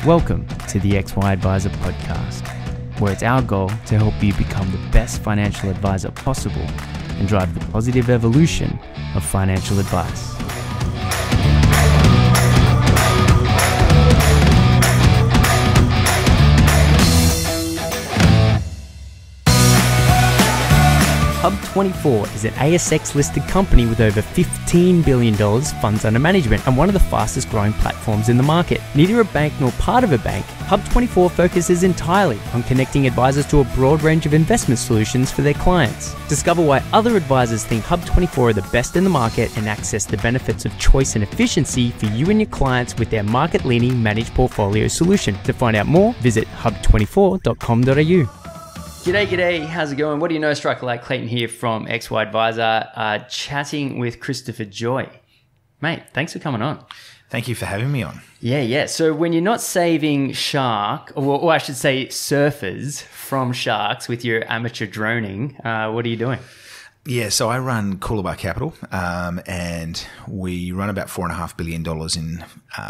Welcome to the XY Advisor podcast, where it's our goal to help you become the best financial advisor possible and drive the positive evolution of financial advice. Hub24 is an ASX-listed company with over $15 billion funds under management and one of the fastest growing platforms in the market. Neither a bank nor part of a bank, Hub24 focuses entirely on connecting advisors to a broad range of investment solutions for their clients. Discover why other advisors think Hub24 are the best in the market and access the benefits of choice and efficiency for you and your clients with their market-leading managed portfolio solution. To find out more, visit hub24.com.au. G'day, how's it going? What do you know, Striker Like Clayton here from XY Advisor, chatting with Christopher Joye. Mate, thanks for coming on. Thank you for having me on. Yeah. So when you're not saving shark, or I should say surfers from sharks with your amateur droning, what are you doing? Yeah, so I run Coolabah Capital, and we run about $4.5 billion in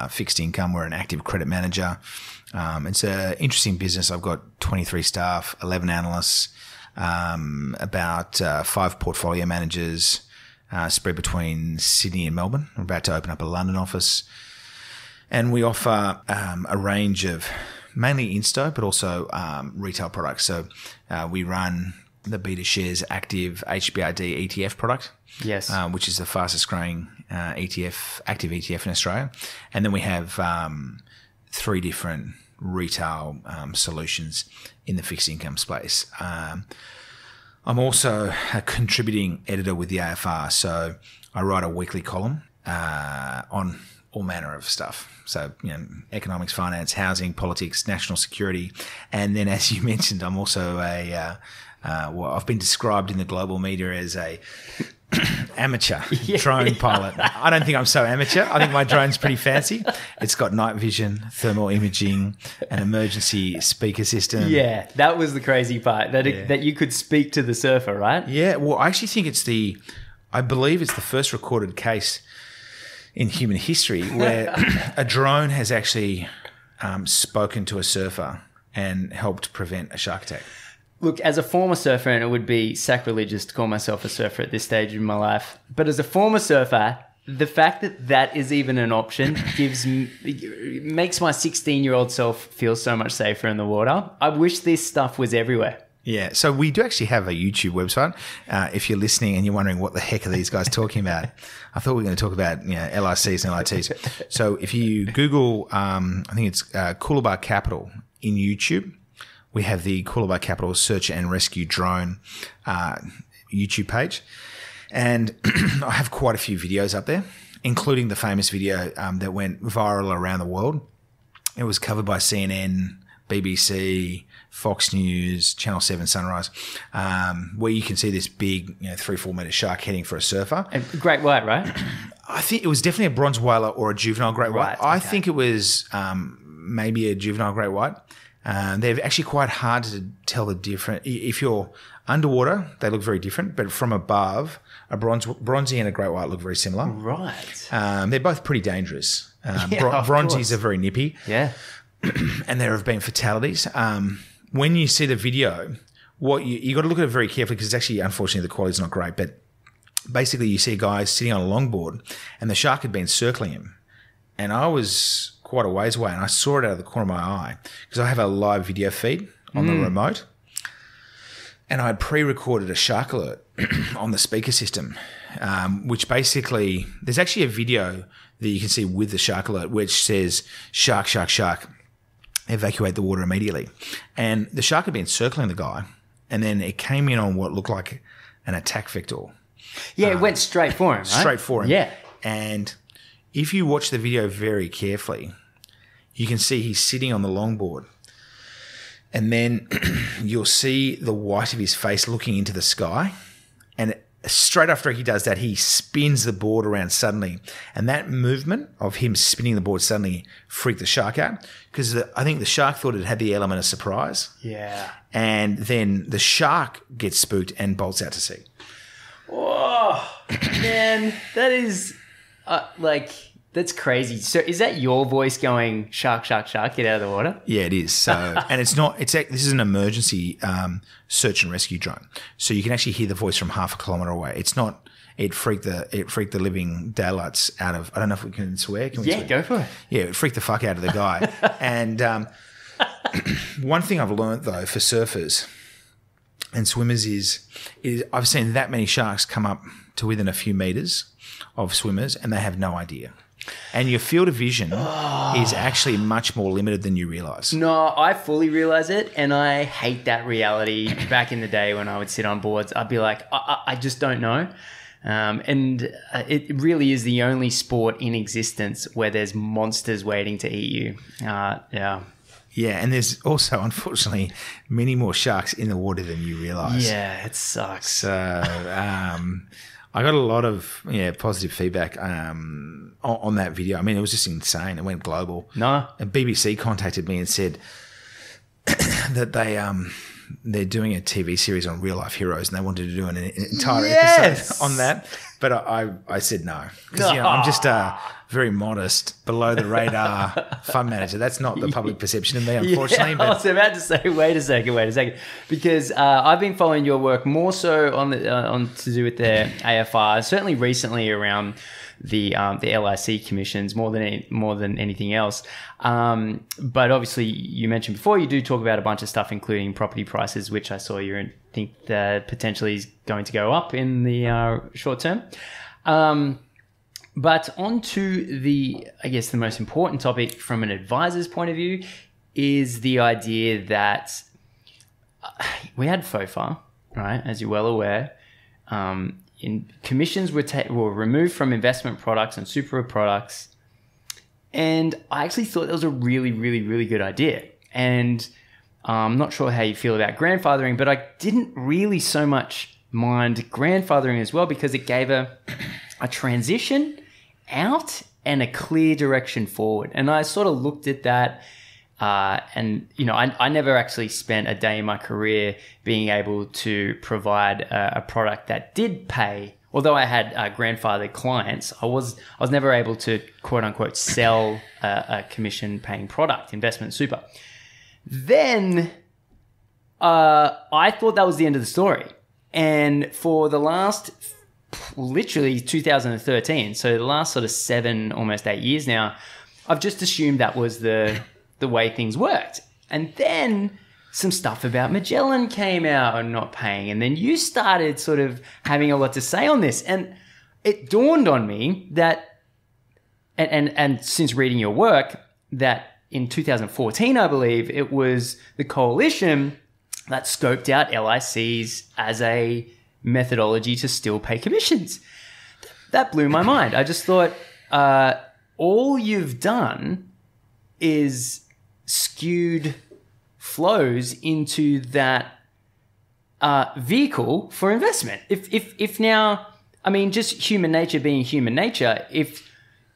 fixed income. We're an active credit manager. It's an interesting business. I've got 23 staff, 11 analysts, about 5 portfolio managers spread between Sydney and Melbourne. We're about to open up a London office. And we offer a range of mainly insto, but also retail products. So we run the BetaShares Active HBRD ETF product, yes, which is the fastest growing active ETF in Australia. And then we have 3 different retail solutions in the fixed income space. I'm also a contributing editor with the AFR, so I write a weekly column on all manner of stuff. So, economics, finance, housing, politics, national security. And then, as you mentioned, I'm also I've been described in the global media as a amateur drone pilot. I don't think I'm so amateur. I think my drone's pretty fancy. It's got night vision, thermal imaging, an emergency speaker system. Yeah, that was the crazy part, that you could speak to the surfer, right? Yeah, well, I actually think I believe it's the first recorded case in human history where a drone has actually spoken to a surfer and helped prevent a shark attack. Look, as a former surfer, and it would be sacrilegious to call myself a surfer at this stage in my life, but as a former surfer, the fact that is even an option makes my 16-year-old self feel so much safer in the water. I wish this stuff was everywhere. Yeah, so we do actually have a YouTube website. If you're listening and you're wondering what the heck are these guys talking about, I thought we were going to talk about LICs and LITs. So if you Google, I think it's Coolabah Capital in YouTube, we have the Coolabah Capital Search and Rescue Drone YouTube page. And I have quite a few videos up there, including the famous video that went viral around the world. It was covered by CNN, BBC, Fox News, Channel 7 Sunrise, where you can see this big 3-4 metre shark heading for a surfer. A great white, right? I think it was definitely a bronze whaler or a juvenile great white. Right, okay. I think it was maybe a juvenile great white. They're actually quite hard to tell the difference. If you're underwater, they look very different, but from above, a bronzy and a great white look very similar. Right. They're both pretty dangerous. Of Bronzies course. are very nippy. Yeah. And there have been fatalities. When you see the video, what you got to look at it very carefully because it's actually, unfortunately, the quality is not great. But basically, you see a guy sitting on a longboard, and the shark had been circling him, and I was quite a ways away, and I saw it out of the corner of my eye because I have a live video feed on the remote, and I had pre-recorded a shark alert on the speaker system, which basically there's actually a video that you can see with the shark alert which says shark, shark, shark, evacuate the water immediately. And the shark had been circling the guy, and then it came in on what looked like an attack vector. Yeah, it went straight for him, right? Straight for him. Yeah. And if you watch the video very carefully, you can see he's sitting on the longboard, and then you'll see the white of his face looking into the sky. And straight after he does that, he spins the board around suddenly. And that movement of him spinning the board suddenly freaked the shark out because I think the shark thought it had the element of surprise. Yeah. And then the shark gets spooked and bolts out to sea. Whoa, man, that is That's crazy. So is that your voice going, shark, shark, shark, get out of the water? Yeah, it is. So, and it's not. This is an emergency search and rescue drone. So you can actually hear the voice from half a kilometre away. It's not. It freaked the living daylights out of. I don't know if we can swear. Can we swear? Go for it. Yeah, it freaked the fuck out of the guy. And one thing I've learned though for surfers and swimmers is I've seen that many sharks come up to within a few metres of swimmers, and they have no idea. And your field of vision is actually much more limited than you realise. No, I fully realise it, and I hate that reality. Back in the day when I would sit on boards, I'd be like, I just don't know. And it really is the only sport in existence where there's monsters waiting to eat you. Yeah. Yeah, and there's also, unfortunately, many more sharks in the water than you realise. Yeah, it sucks. So I got a lot of positive feedback on that video. I mean, it was just insane. It went global. No. And BBC contacted me and said that they're doing a TV series on real life heroes, and they wanted to do an entire episode on that. But I said no, because I'm just a very modest, below the radar fund manager. That's not the public perception of me, unfortunately. I was about to say, wait a second, because I've been following your work more so on to do with the AFR, certainly recently around the LIC commissions more than anything else. But obviously, you mentioned before, you do talk about a bunch of stuff, including property prices, which I saw you think that potentially is going to go up in the short term. But on to I guess the most important topic from an advisor's point of view is the idea that we had FOFA, right, as you're well aware. Commissions were removed from investment products and super products. And I actually thought that was a really, really, really good idea. And I'm not sure how you feel about grandfathering, but I didn't really so much mind grandfathering as well, because it gave a transition out and a clear direction forward. And I sort of looked at that. And, I never actually spent a day in my career being able to provide a product that did pay. Although I had grandfathered clients, I was never able to, quote unquote, sell a commission paying product, investment super. Then I thought that was the end of the story. And for the last, literally 2013, so the last sort of 7, almost 8 years now, I've just assumed that was the way things worked. And then some stuff about Magellan came out and not paying. And then you started sort of having a lot to say on this. And it dawned on me that, and since reading your work, that in 2014, I believe, it was the coalition that scoped out LICs as a methodology to still pay commissions. That blew my mind. I just thought, all you've done is skewed flows into that vehicle for investment. If now, I mean, just human nature being human nature,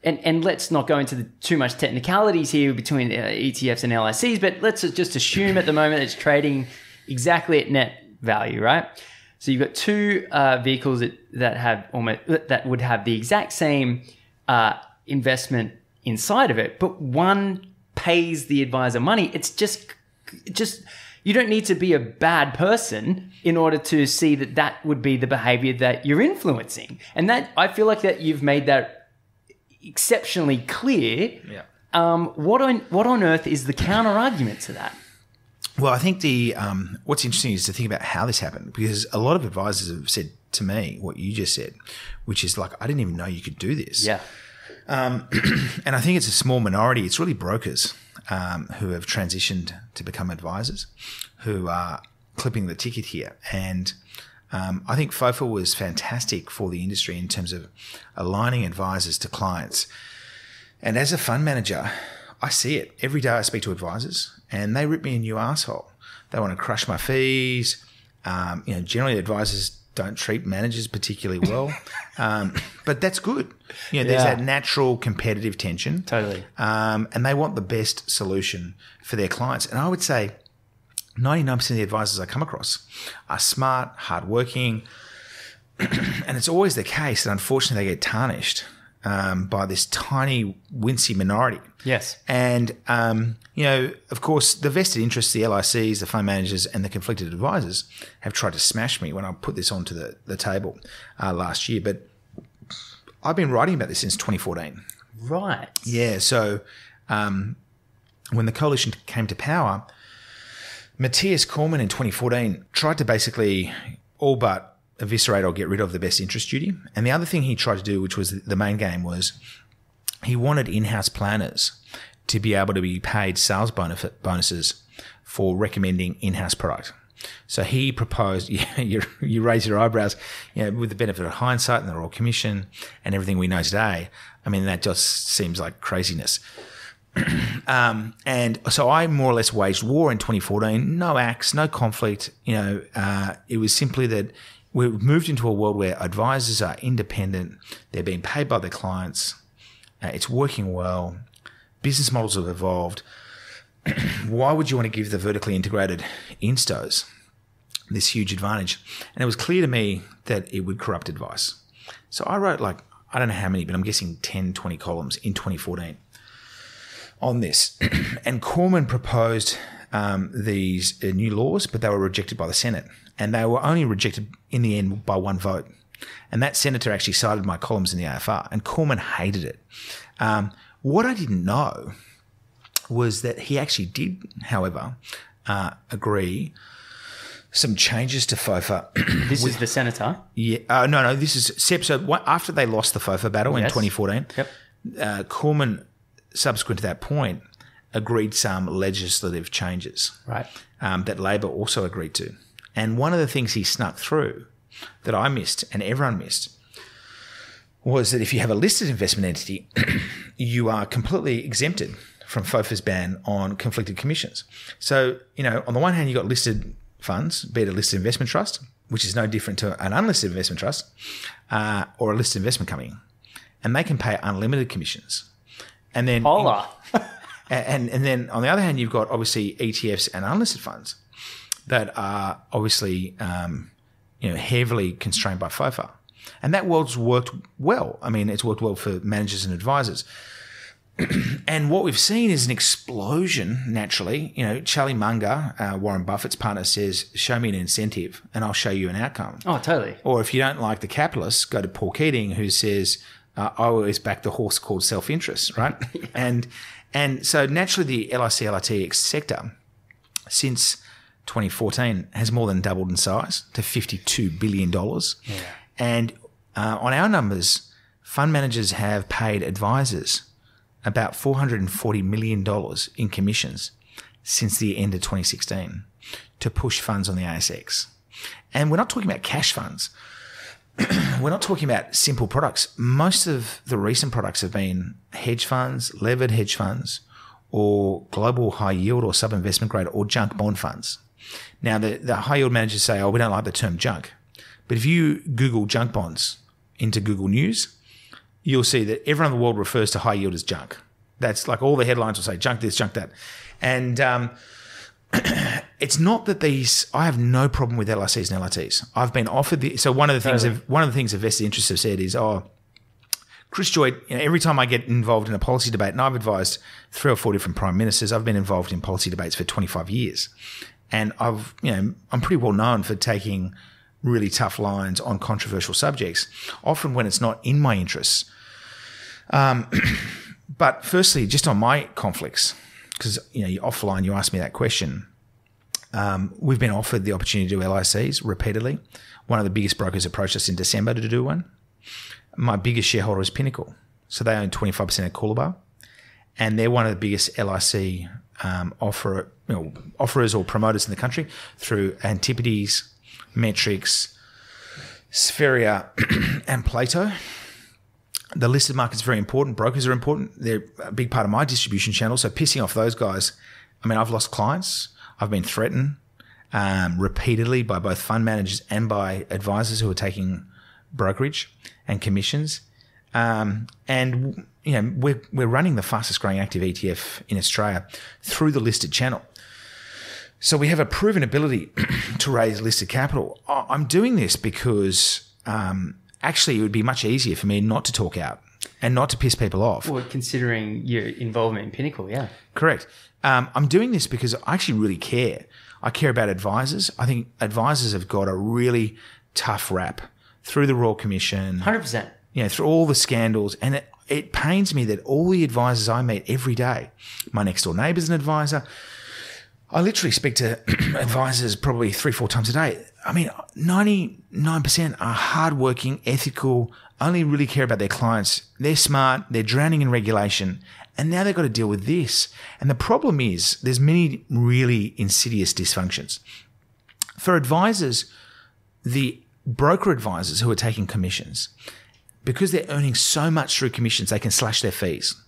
and let's not go into too much technicalities here between ETFs and LICs, but let's just assume at the moment it's trading exactly at net value, right? So you've got two vehicles that would have the exact same investment inside of it, but one pays the advisor money. It's just you don't need to be a bad person in order to see that would be the behavior that you're influencing. And that, I feel like that you've made that exceptionally clear. Yeah. What on earth is the counter argument to that? Well, I think what's interesting is to think about how this happened, because a lot of advisors have said to me what you just said, which is like, I didn't even know you could do this. Yeah. And I think it's a small minority. It's really brokers who have transitioned to become advisors, who are clipping the ticket here. And I think FOFA was fantastic for the industry in terms of aligning advisors to clients. And as a fund manager, I see it. Every day I speak to advisors and they rip me a new asshole. They want to crush my fees. Generally advisors don't treat managers particularly well. But that's good. There's that natural competitive tension. Totally. And they want the best solution for their clients. And I would say 99% of the advisors I come across are smart, hardworking, and it's always the case that unfortunately they get tarnished by this tiny, wincy minority. Yes. And, of course, the vested interests, the LICs, the fund managers, and the conflicted advisors have tried to smash me when I put this onto the table last year. But I've been writing about this since 2014. Right. Yeah. So when the coalition came to power, Matthias Cormann in 2014 tried to basically all but eviscerate or get rid of the best interest duty. And the other thing he tried to do, which was the main game, was he wanted in-house planners to be able to be paid sales bonuses for recommending in-house product. So he proposed, you raise your eyebrows, with the benefit of hindsight and the Royal Commission and everything we know today. I mean, that just seems like craziness. And so I more or less waged war in 2014. No acts, no conflict. It was simply that we've moved into a world where advisors are independent. They're being paid by their clients. It's working well. Business models have evolved. Why would you want to give the vertically integrated instos this huge advantage? And it was clear to me that it would corrupt advice. So I wrote I don't know how many, but I'm guessing 10, 20 columns in 2014 on this. And Cormann proposed these new laws, but they were rejected by the Senate. And they were only rejected in the end by one vote. And that senator actually cited my columns in the AFR, and Cormann hated it. What I didn't know was that he actually did, however, agree some changes to FOFA. This is the senator? Yeah. No, this is SEP. So after they lost the FOFA battle in 2014, Cormann, subsequent to that point, agreed some legislative changes that Labor also agreed to. And one of the things he snuck through that I missed and everyone missed was that if you have a listed investment entity, you are completely exempted from FOFA's ban on conflicted commissions. So, on the one hand, you've got listed funds, be it a listed investment trust, which is no different to an unlisted investment trust, or a listed investment company, and they can pay unlimited commissions. And then and then on the other hand, you've got obviously ETFs and unlisted funds that are obviously heavily constrained by FOFA. And that world's worked well. I mean, it's worked well for managers and advisors. And what we've seen is an explosion, naturally. Charlie Munger, Warren Buffett's partner, says, show me an incentive and I'll show you an outcome. Oh, totally. Or if you don't like the capitalists, go to Paul Keating, who says, I always back the horse called self-interest, right? Yeah. And so naturally the LIC-LIT sector, since 2014, has more than doubled in size to $52 billion. Yeah. And on our numbers, fund managers have paid advisors about $440 million in commissions since the end of 2016 to push funds on the ASX. And we're not talking about cash funds. We're not talking about simple products. Most of the recent products have been hedge funds, levered hedge funds, or global high yield or sub-investment grade or junk bond funds. Now, the high yield managers say, we don't like the term junk. But if you Google junk bonds into Google News, you'll see that everyone in the world refers to high yield as junk. That's like all the headlines will say junk this, junk that. And it's not that I have no problem with LICs and LITs. I've been offered so one of the things the vested interests have said is, Chris Joye, every time I get involved in a policy debate, and I've advised 3 or 4 different prime ministers, I've been involved in policy debates for 25 years. And I'm pretty well known for taking really tough lines on controversial subjects, often when it's not in my interests. But firstly, just on my conflicts, because offline you asked me that question. We've been offered the opportunity to do LICs repeatedly. One of the biggest brokers approached us in December to do one. My biggest shareholder is Pinnacle, so they own 25% of Coolabah, and they're one of the biggest LIC offerers or promoters in the country through Antipodes, Metrics, Spheria, and Plato. The listed market's very important. Brokers are important. They're a big part of my distribution channel. So pissing off those guys, I've lost clients. I've been threatened repeatedly by both fund managers and by advisors who are taking brokerage and commissions. And we're running the fastest growing active ETF in Australia through the listed channel. So we have a proven ability to raise listed capital. I'm doing this because actually it would be much easier for me not to talk out and not to piss people off. Well, considering your involvement in Pinnacle, yeah. Correct. I'm doing this because I actually really care. I care about advisors. I think advisors have got a really tough rap through the Royal Commission. 100%. Through all the scandals. And it pains me that all the advisors I meet every day, my next door neighbour's an advisor. I literally speak to advisors probably 3-4 times a day. I mean, 99% are hardworking, ethical, only really care about their clients. They're smart. They're drowning in regulation. And now they've got to deal with this. And the problem is there's many really insidious dysfunctions. For advisors, the broker advisors who are taking commissions, because they're earning so much through commissions, they can slash their fees.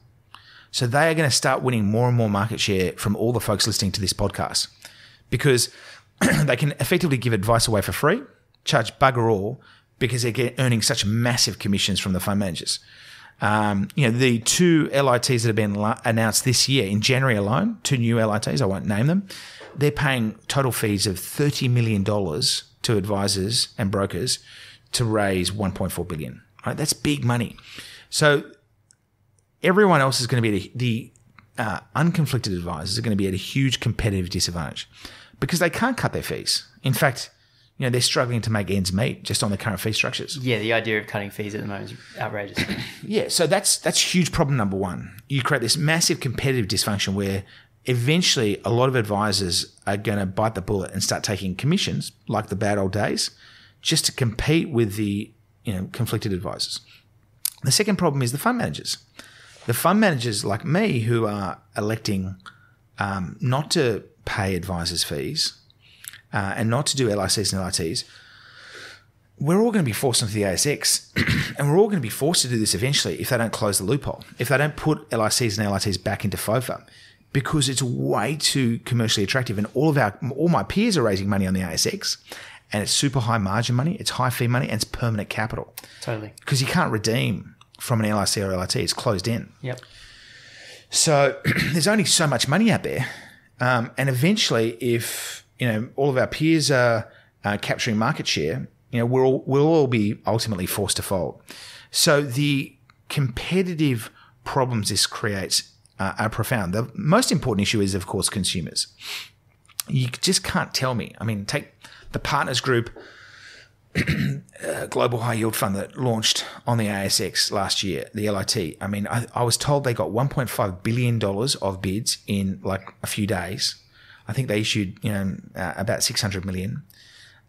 So they are going to start winning more and more market share from all the folks listening to this podcast because they can effectively give advice away for free, charge bugger all, because they're earning such massive commissions from the fund managers. The 2 LITs that have been announced this year in January alone, 2 new LITs, I won't name them, they're paying total fees of $30 million to advisors and brokers to raise $1.4 billion. Right? That's big money. So everyone else is going to be the unconflicted advisors are going to be at a huge competitive disadvantage because they can't cut their fees. In fact, they're struggling to make ends meet just on the current fee structures. Yeah, the idea of cutting fees at the moment is outrageous. Yeah, so that's huge problem number one. You create this massive competitive dysfunction where eventually a lot of advisors are going to bite the bullet and start taking commissions like the bad old days just to compete with the conflicted advisors. The second problem is the fund managers. The fund managers like me who are electing not to pay advisors' fees and not to do LICs and LITs, we're all going to be forced into the ASX and we're all going to be forced to do this eventually if they don't close the loophole, if they don't put LICs and LITs back into FOFA because it's way too commercially attractive and all my peers are raising money on the ASX and it's super high margin money, it's high fee money and it's permanent capital. Totally. Because you can't redeem from an LIC or LIT. It's closed in. Yep. So there's only so much money out there. And eventually, if all of our peers are capturing market share, we'll all be ultimately forced to fold. So the competitive problems this creates are profound. The most important issue is, of course, consumers. You just can't tell me. I mean, take the Partners Group global high yield fund that launched on the ASX last year, the LIT. I mean, I was told they got $1.5 billion of bids in like a few days. I think they issued, about 600 million.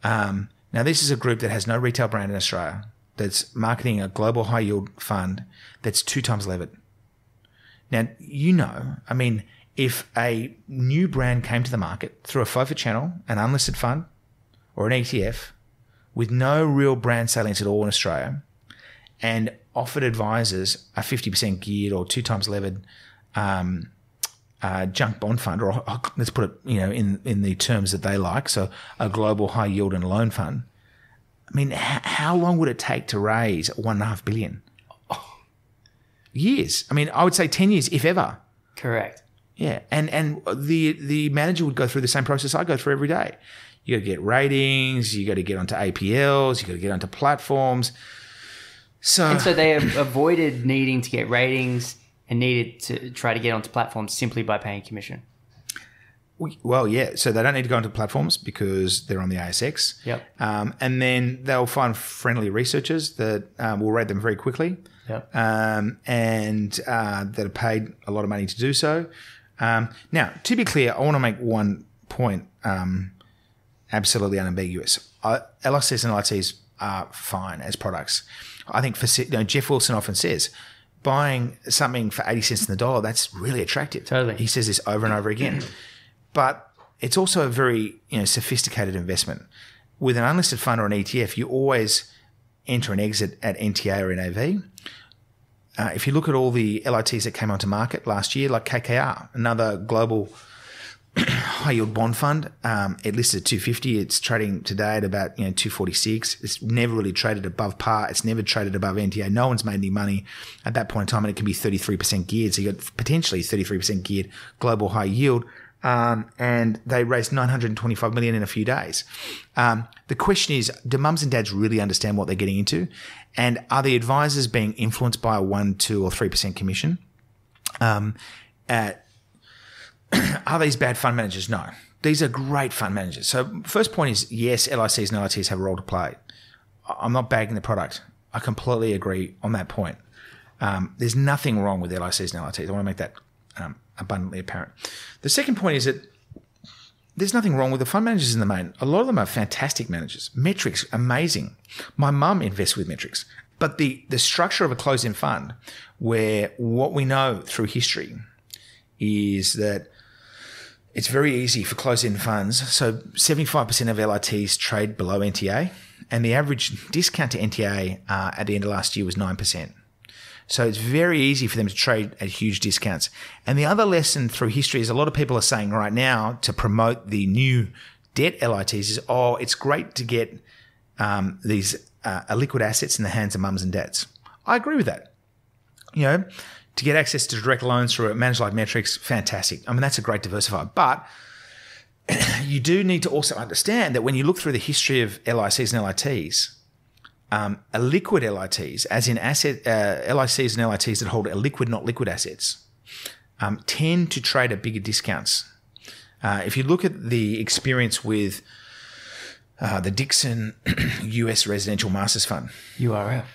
Now, this is a group that has no retail brand in Australia that's marketing a global high yield fund that's 2 times levered. Now, I mean, if a new brand came to the market through a FOFA channel, an unlisted fund or an ETF, with no real brand salience at all in Australia, and offered advisors a 50% geared or 2 times levered junk bond fund, or let's put it, in the terms that they like, so a global high yield and loan fund. I mean, how long would it take to raise $1.5 billion? Years. I mean, I would say 10 years, if ever. Correct. Yeah, and the manager would go through the same process I go through every day. You got to get ratings, you got to get onto APLs, you got to get onto platforms. So they have avoided needing to get ratings and needed to try to get onto platforms simply by paying commission. Well, yeah. So they don't need to go onto platforms because they're on the ASX. Yep. And then they'll find friendly researchers that will rate them very quickly. Yep. And that are paid a lot of money to do so. Now, to be clear, I want to make one point absolutely unambiguous. LICs and LITs are fine as products. I think Jeff Wilson often says, buying something for 80 cents in the dollar, that's really attractive. Totally. He says this over and over again. But it's also a very sophisticated investment. With an unlisted fund or an ETF, you always enter and exit at NTA or NAV. If you look at all the LITs that came onto market last year, like KKR, another global high yield bond fund, it listed at 250. It's trading today at about 246. It's never really traded above par. It's never traded above NTA. No one's made any money at that point in time, and it can be 33% geared. So you got potentially 33% geared global high yield and they raised $925 million in a few days. The question is, do mums and dads really understand what they're getting into? And are the advisors being influenced by a 1, 2 or 3% commission? Are these bad fund managers? No. These are great fund managers. So first point is, yes, LICs and LITs have a role to play. I'm not bagging the product. I completely agree on that point. There's nothing wrong with LICs and LITs. I want to make that abundantly apparent. The second point is that there's nothing wrong with the fund managers in the main. A lot of them are fantastic managers. Metrics, amazing. My mum invests with Metrics. But the structure of a closed-end fund, where what we know through history is that it's very easy for closed-end funds. So 75% of LITs trade below NTA, and the average discount to NTA at the end of last year was 9%. So it's very easy for them to trade at huge discounts. And the other lesson through history is a lot of people are saying right now to promote the new debt LITs is, it's great to get these illiquid assets in the hands of mums and dads. I agree with that. To get access to direct loans through a manager like Metrics, fantastic. I mean, that's a great diversifier. But you do need to also understand that when you look through the history of LICs and LITs, illiquid LITs, as in LICs and LITs that hold illiquid, not liquid assets, tend to trade at bigger discounts. If you look at the experience with the Dixon US Residential Masters Fund. URF.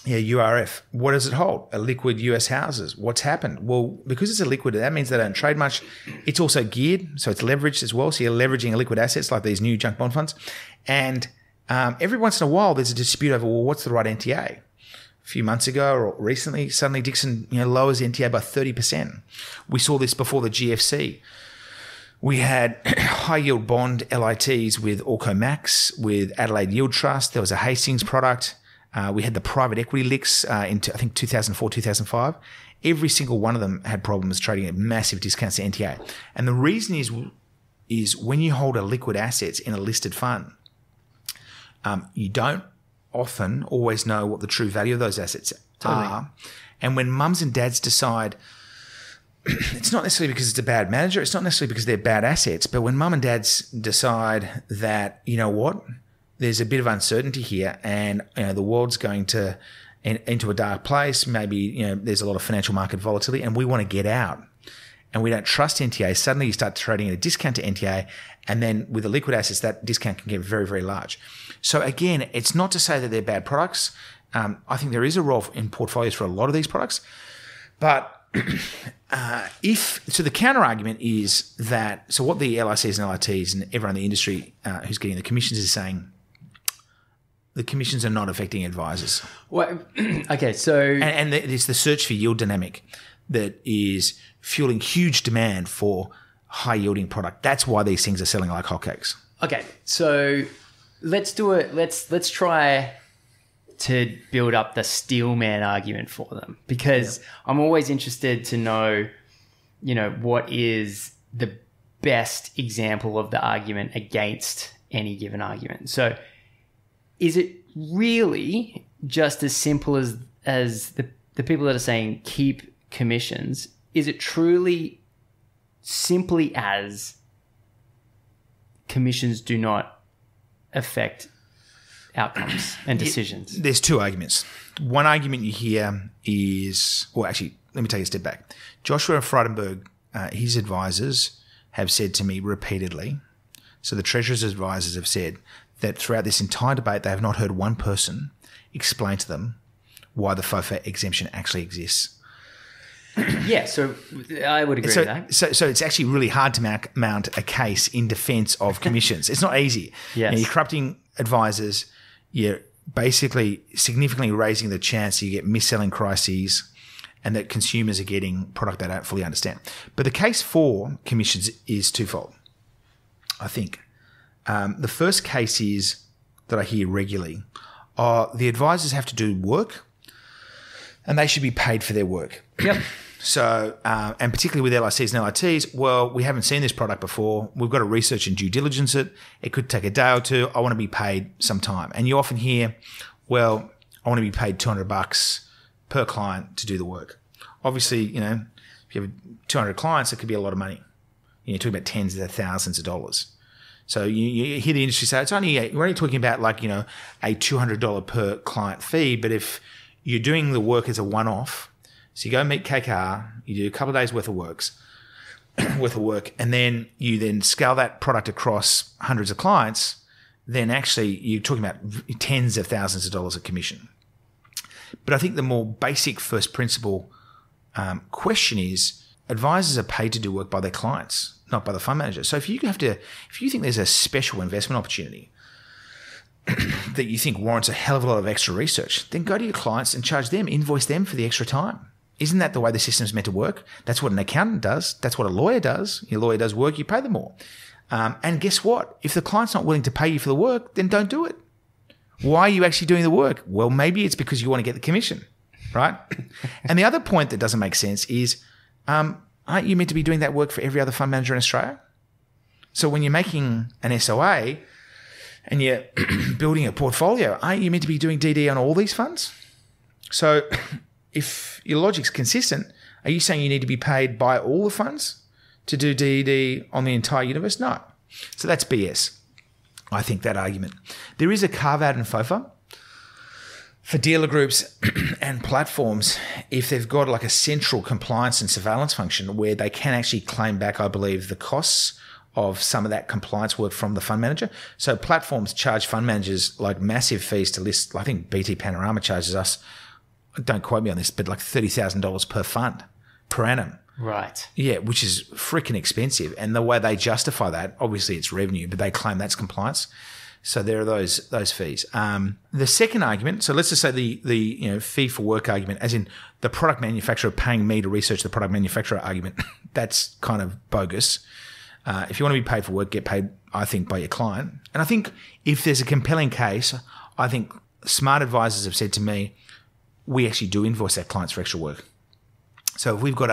Yeah, URF. What does it hold? Illiquid US houses. What's happened? Well, because it's illiquid, that means they don't trade much. It's also geared, so it's leveraged as well. So you're leveraging illiquid assets like these new junk bond funds. And every once in a while, there's a dispute over, what's the right NTA? A few months ago or recently, suddenly Dixon lowers NTA by 30%. We saw this before the GFC. We had high-yield bond LITs with Orco Max, with Adelaide Yield Trust. There was a Hastings product. We had the private equity licks into, I think, 2004, 2005. Every single one of them had problems trading at massive discounts to NTA. And the reason is when you hold illiquid assets in a listed fund, you don't often always know what the true value of those assets are. And when mums and dads decide, it's not necessarily because it's a bad manager, it's not necessarily because they're bad assets, but when mum and dads decide that, there's a bit of uncertainty here and the world's going to into a dark place, maybe there's a lot of financial market volatility and we want to get out and we don't trust NTA, suddenly you start trading at a discount to NTA, and then with the liquid assets, that discount can get very, very large. So again, it's not to say that they're bad products. I think there is a role in portfolios for a lot of these products, but the counter argument is that, so what the LICs and LITs and everyone in the industry who's getting the commissions is saying, the commissions are not affecting advisors. Well, okay, so... And it's the search for yield dynamic that is fueling huge demand for high-yielding product. That's why these things are selling like hotcakes. Okay, so let's do it. Let's try to build up the steelman argument for them, because I'm always interested to know, what is the best example of the argument against any given argument. So is it really just as simple as the people that are saying keep commissions? Is it truly simply as commissions do not affect outcomes and decisions? There's two arguments. One argument you hear is, let me take a step back. Joshua Frydenberg, his advisors have said to me repeatedly, so the Treasurer's advisors have said that throughout this entire debate, they have not heard one person explain to them why the FOFA exemption actually exists. Yeah, so I would agree with that. So it's actually really hard to mount a case in defence of commissions. It's not easy. Yes. You're corrupting advisors. You're basically significantly raising the chance you get mis-selling crises and that consumers are getting product they don't fully understand. But the case for commissions is twofold, I think. The first case is that I hear regularly, the advisors have to do work and they should be paid for their work. Yep. So, and particularly with LICs and LITs, we haven't seen this product before. We've got to research and due diligence it. It could take a day or two. I want to be paid some time. And you often hear, I want to be paid $200 per client to do the work. Obviously, if you have 200 clients, it could be a lot of money. You're talking about tens of thousands of dollars. So you hear the industry say we're only talking about like, a $200 per client fee. But if you're doing the work as a one-off, so you go meet KKR, you do a couple of days worth of work, and then you then scale that product across hundreds of clients, then actually you're talking about tens of thousands of dollars of commission. But I think the more basic first principle question is, advisors are paid to do work by their clients, not by the fund manager. So if you think there's a special investment opportunity that you think warrants a hell of a lot of extra research, then go to your clients and charge them, invoice them for the extra time. Isn't that the way the system's meant to work? That's what an accountant does. That's what a lawyer does. Your lawyer does work, you pay them more. And guess what? If the client's not willing to pay you for the work, then don't do it. Why are you actually doing the work? Well, maybe it's because you want to get the commission, right? And the other point that doesn't make sense is, aren't you meant to be doing that work for every other fund manager in Australia? So when you're making an SOA and you're building a portfolio, aren't you meant to be doing DD on all these funds? So if your logic's consistent, are you saying you need to be paid by all the funds to do DD on the entire universe? No. So that's BS, I think, that argument. There is a carve-out in FOFA for dealer groups and platforms if they've got like a central compliance and surveillance function where they can actually claim back, I believe, the costs of some of that compliance work from the fund manager. So platforms charge fund managers like massive fees to list. I think BT Panorama charges us, don't quote me on this, but like $30,000 per fund per annum. Right. Yeah, which is freaking expensive. And the way they justify that, obviously it's revenue, but they claim that's compliance. So there are those fees. The second argument, so let's just say the fee for work argument, as in the product manufacturer paying me to research the product manufacturer argument, that's kind of bogus. If you want to be paid for work, get paid, I think, by your client. And I think if there's a compelling case, I think smart advisors have said to me, we actually do invoice our clients for extra work. So if we've got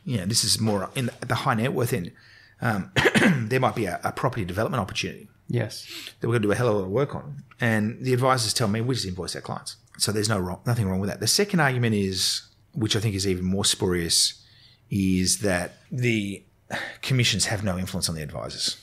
this is more in the high net worth end, there might be a property development opportunity. Yes. That we're going to do a hell of a lot of work on. And the advisors tell me we just invoice our clients. So there's nothing wrong with that. The second argument is, which I think is even more spurious, is that the commissions have no influence on the advisors.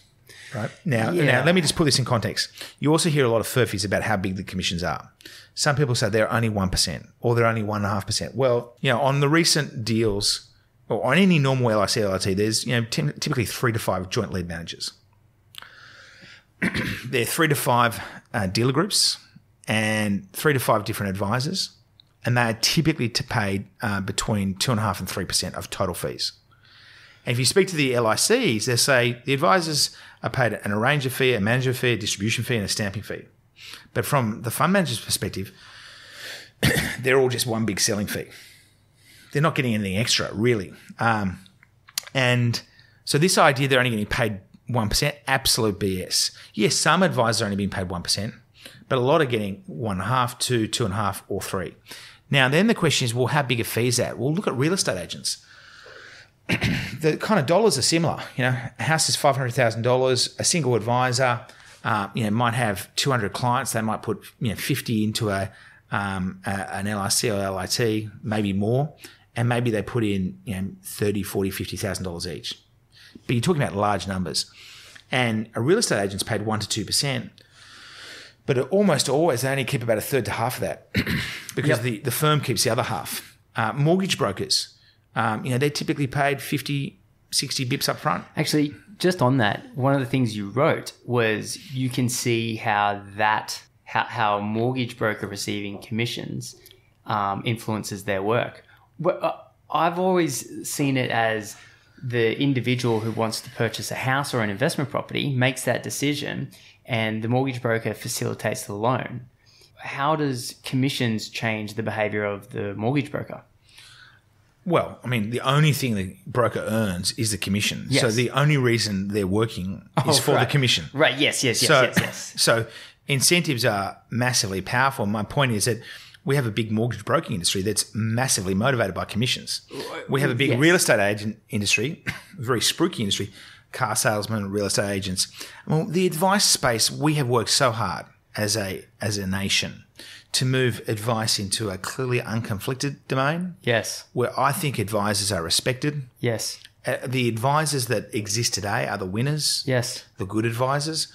Right? Now, let me just put this in context. You also hear a lot of furfies about how big the commissions are. Some people say they're only 1% or they're only 1.5%. Well, on the recent deals or on any normal LIC, LIT, there's typically 3 to 5 joint lead managers. There are 3 to 5 dealer groups and 3 to 5 different advisors, and they are typically paid between 2.5% and 3% of total fees. And if you speak to the LICs, they say the advisors are paid an arranger fee, a manager fee, a distribution fee, and a stamping fee. But from the fund manager's perspective, they're all just one big selling fee. They're not getting anything extra, really. And so this idea they're only getting paid 1%, absolute BS. Yes, some advisors are only being paid 1%, but a lot are getting 1.5%, 2%, 2.5%, or 3%. Now, then the question is, well, how big a fee is that? Well, look at real estate agents. The kind of dollars are similar. A house is $500,000. A single advisor, might have 200 clients. They might put 50 into an LIC or LIT, maybe more, and maybe they put in $30,000, $40,000, $50,000 each. But you're talking about large numbers, and a real estate agent's paid 1% to 2%. But almost always they only keep about a third to half of that because the firm keeps the other half. Mortgage brokers. They're typically paid 50, 60 bips up front. Actually, just on that, one of the things you wrote was you can see how a mortgage broker receiving commissions influences their work. I've always seen it as the individual who wants to purchase a house or an investment property makes that decision and the mortgage broker facilitates the loan. How does commissions change the behavior of the mortgage broker? Well, I mean, the only thing the broker earns is the commission. Yes. So the only reason they're working is for the commission. Right, yes. So incentives are massively powerful. My point is that we have a big mortgage broking industry that's massively motivated by commissions. We have a big real estate agent industry, a very spooky industry, car salesmen, real estate agents. Well, the advice space, we have worked so hard as a nation to move advice into a clearly unconflicted domain. Yes. Where I think advisors are respected. Yes. The advisors that exist today are the winners. Yes. The good advisors.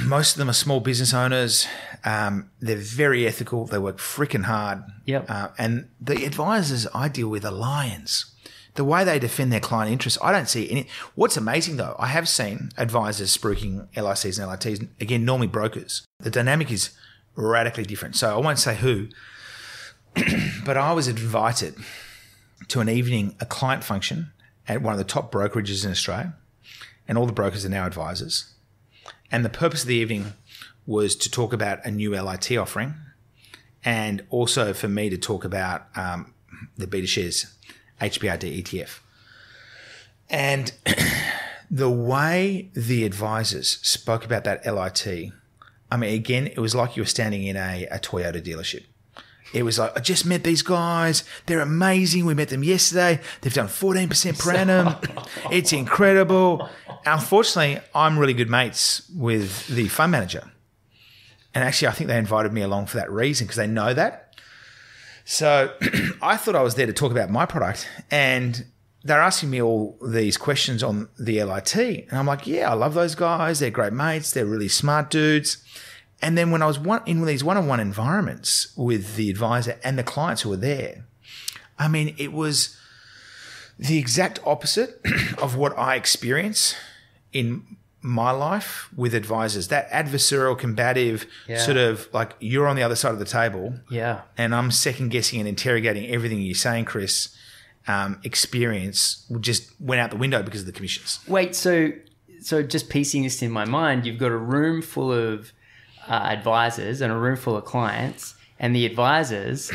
Most of them are small business owners. They're very ethical. They work freaking hard. Yep. And the advisors I deal with are lions. The way they defend their client interests, I don't see any. What's amazing though, I have seen advisors spruiking LICs and LITs, again, normally brokers. The dynamic is radically different. So I won't say who, but I was invited to a client function at one of the top brokerages in Australia, and all the brokers are now advisors. And the purpose of the evening was to talk about a new LIT offering, and also for me to talk about the BetaShares HBRD ETF. And the way the advisors spoke about that LIT, I mean, again, it was like you were standing in a Toyota dealership. It was like, I just met these guys. They're amazing. We met them yesterday. They've done 14% per annum. It's incredible. Unfortunately, I'm really good mates with the fund manager. And actually, I think they invited me along for that reason, because they know that. So I thought I was there to talk about my product. And they're asking me all these questions on the LIT. And I'm like, yeah, I love those guys. They're great mates. They're really smart dudes. And then when I was in these one-on-one environments with the advisor and the clients who were there, I mean, it was the exact opposite of what I experience in my life with advisors. That adversarial, combative, sort of like you're on the other side of the table, and I'm second-guessing and interrogating everything you're saying, Chris, experience just went out the window because of the commissions. Wait, so just piecing this in my mind, you've got a room full of advisors and a room full of clients, and the advisors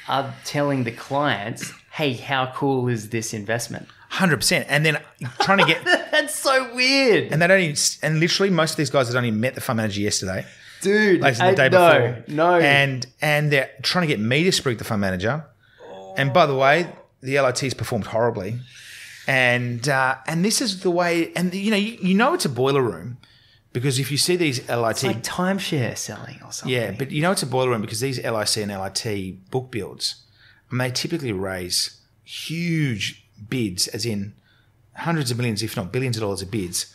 are telling the clients, hey, how cool is this investment? 100%. And then trying to get... That's so weird. And and literally most of these guys had only met the fund manager yesterday. Dude, like the day before. No. And they're trying to get me to speak the fund manager. Oh. And by the way, the LITs performed horribly. And this is the way... And, you know it's a boiler room. Because if you see these LIT... It's like timeshare selling or something. Yeah, but it's a boiler room because these LIC and LIT book builds, and they typically raise huge bids, as in hundreds of millions, if not billions of dollars of bids,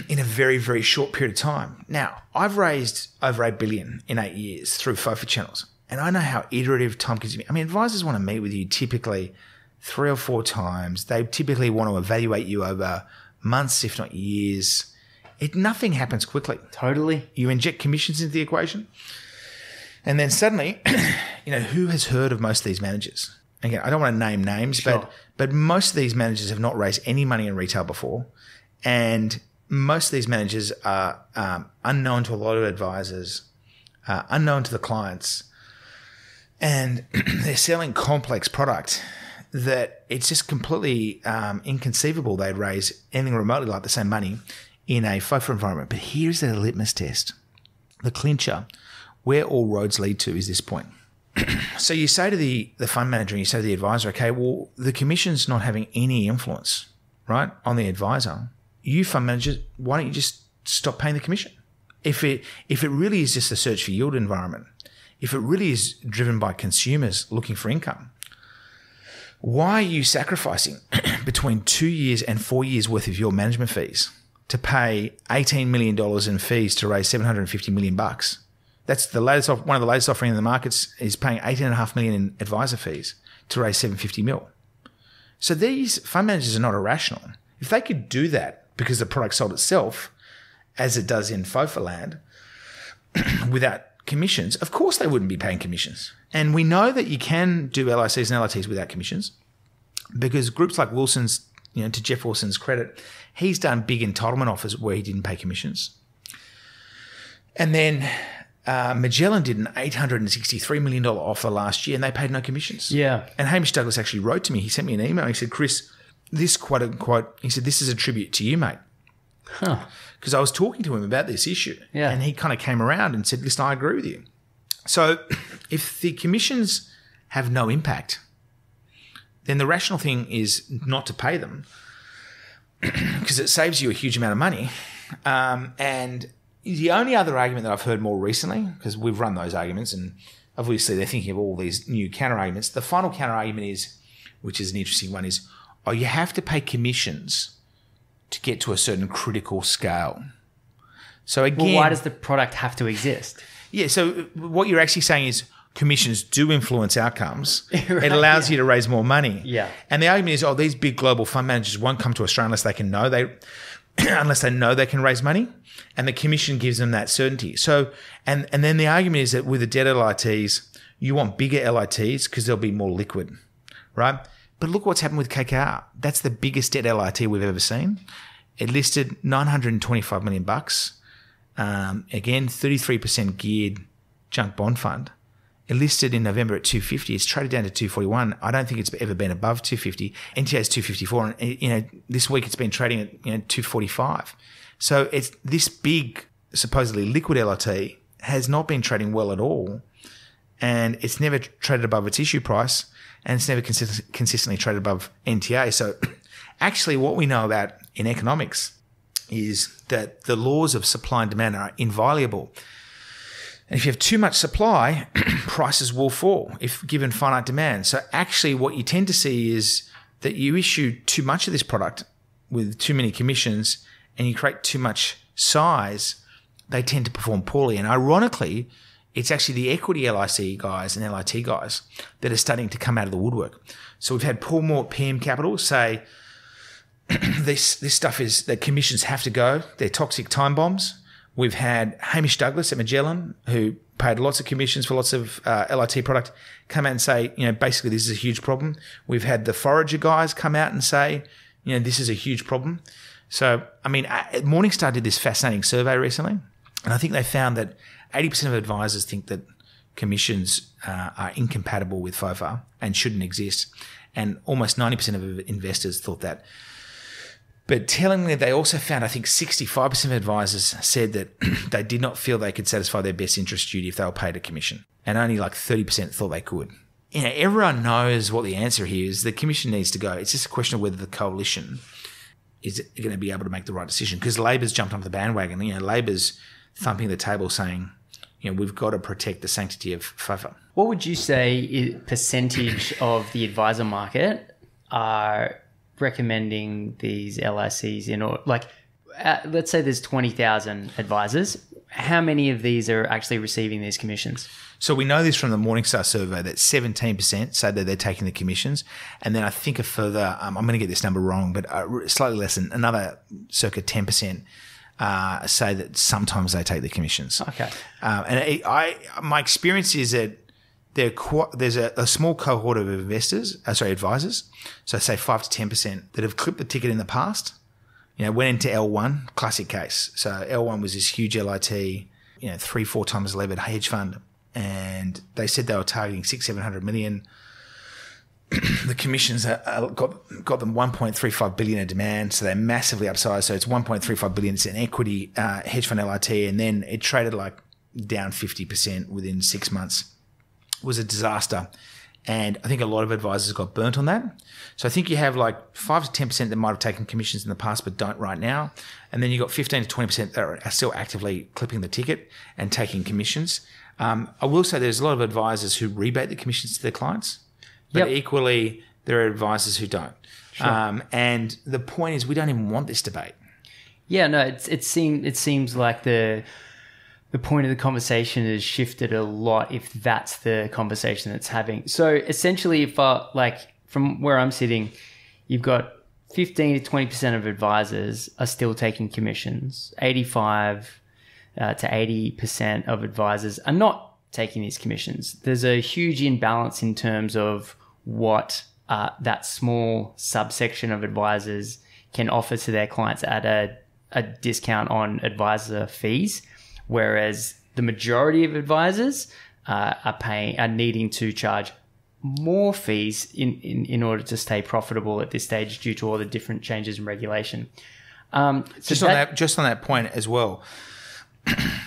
in a very, very short period of time. Now, I've raised over $8 billion in 8 years through FOFA channels, and I know how iterative, time-consuming... I mean, advisors want to meet with you typically 3 or 4 times. They typically want to evaluate you over months, if not years. Nothing happens quickly. Totally. You inject commissions into the equation, and then suddenly, who has heard of most of these managers? Again, I don't want to name names, sure, but most of these managers have not raised any money in retail before, and most of these managers are unknown to a lot of advisors, unknown to the clients, and they're selling complex product that it's just completely inconceivable they'd raise anything remotely like the same money in a FOFA environment. But here's the litmus test, the clincher, where all roads lead to is this point. So you say to the fund manager and you say to the advisor, okay, well, the commission's not having any influence, right, on the advisor. You fund managers, why don't you just stop paying the commission? If it really is just a search for yield environment, if it really is driven by consumers looking for income, why are you sacrificing between 2 years and 4 years worth of your management fees to pay $18 million in fees to raise $750 million? That's the latest. One of the latest offerings in the markets is paying $18.5 million in advisor fees to raise $750 million. So these fund managers are not irrational. If they could do that because the product sold itself, as it does in FOFA land, without commissions, of course they wouldn't be paying commissions. And we know that you can do LICs and LITs without commissions because groups like Wilson's, to Jeff Wilson's credit, he's done big entitlement offers where he didn't pay commissions. And then Magellan did an $863 million offer last year and they paid no commissions. Yeah. And Hamish Douglas actually wrote to me. He sent me an email. He said, Chris, this quote unquote, he said, this is a tribute to you, mate. Huh. Because I was talking to him about this issue. Yeah. And he kind of came around and said, listen, I agree with you. So if the commissions have no impact, then the rational thing is not to pay them because it saves you a huge amount of money. And the only other argument that I've heard more recently, because we've run those arguments and obviously they're thinking of all these new counter arguments. The final counter argument is, which is an interesting one, is, you have to pay commissions to get to a certain critical scale. So again, why does the product have to exist? Yeah, so what you're actually saying is commissions do influence outcomes. Right, it allows you to raise more money. Yeah. And the argument is, these big global fund managers won't come to Australia unless they know they can raise money, and the commission gives them that certainty. So, and then the argument is that with the debt LITs, you want bigger LITs because they'll be more liquid, right? But look what's happened with KKR. That's the biggest debt LIT we've ever seen. It listed $925 million. Again, 33% geared junk bond fund. It listed in November at 250. It's traded down to 241. I don't think it's ever been above 250. NTA is 254, and this week it's been trading at 245. So it's this big, supposedly liquid LIT has not been trading well at all, and it's never traded above its issue price, and it's never consistently traded above NTA. So actually, what we know about in economics is that the laws of supply and demand are inviolable. And if you have too much supply, prices will fall if given finite demand. So actually what you tend to see is that you issue too much of this product with too many commissions and you create too much size, they tend to perform poorly. And ironically, it's actually the equity LIC guys and LIT guys that are starting to come out of the woodwork. So we've had Paul Moore at PM Capital say, this stuff is that commissions have to go. They're toxic time bombs. We've had Hamish Douglas at Magellan, who paid lots of commissions for lots of LIT product, come out and say, basically this is a huge problem. We've had the Forager guys come out and say, this is a huge problem. So, Morningstar did this fascinating survey recently, and I think they found that 80% of advisors think that commissions are incompatible with FOFA and shouldn't exist, and almost 90% of investors thought that. But tellingly, they also found, I think 65% of advisors said that they did not feel they could satisfy their best interest duty if they were paid a commission. And only like 30% thought they could. Everyone knows what the answer here is. The commission needs to go. It's just a question of whether the coalition is going to be able to make the right decision. Because Labor's jumped onto the bandwagon. Labor's thumping the table saying, we've got to protect the sanctity of FOFA. What would you say is percentage of the advisor market are recommending these LICs let's say there's 20,000 advisors. How many of these are actually receiving these commissions? So we know this from the Morningstar survey that 17% say that they're taking the commissions. And then I think a further, I'm going to get this number wrong, but slightly less than another circa 10% say that sometimes they take the commissions. Okay. My experience is that there's a small cohort of advisors, so say 5 to 10% that have clipped the ticket in the past, went into L1, classic case. So L1 was this huge LIT, 3-4 times levered hedge fund, and they said they were targeting 600-700 million. The commissions got them 1.35 billion in demand, so they're massively upsized. So it's 1.35 billion. It's an equity hedge fund LIT, and then it traded down 50% within 6 months. Was a disaster, and I think a lot of advisors got burnt on that. So I think you have 5 to 10% that might have taken commissions in the past but don't right now, and then you got 15 to 20% that are still actively clipping the ticket and taking commissions. I will say there's a lot of advisors who rebate the commissions to their clients, but equally there are advisors who don't. Sure. And the point is, we don't even want this debate. Yeah, no, it seems like the point of the conversation has shifted a lot if that's the conversation that's having. So essentially, if from where I'm sitting, you've got 15 to 20% of advisors are still taking commissions. 85 to 80% of advisors are not taking these commissions. There's a huge imbalance in terms of what that small subsection of advisors can offer to their clients at a discount on advisor fees. Whereas the majority of advisors are needing to charge more fees in order to stay profitable at this stage due to all the different changes in regulation. Just on that point as well,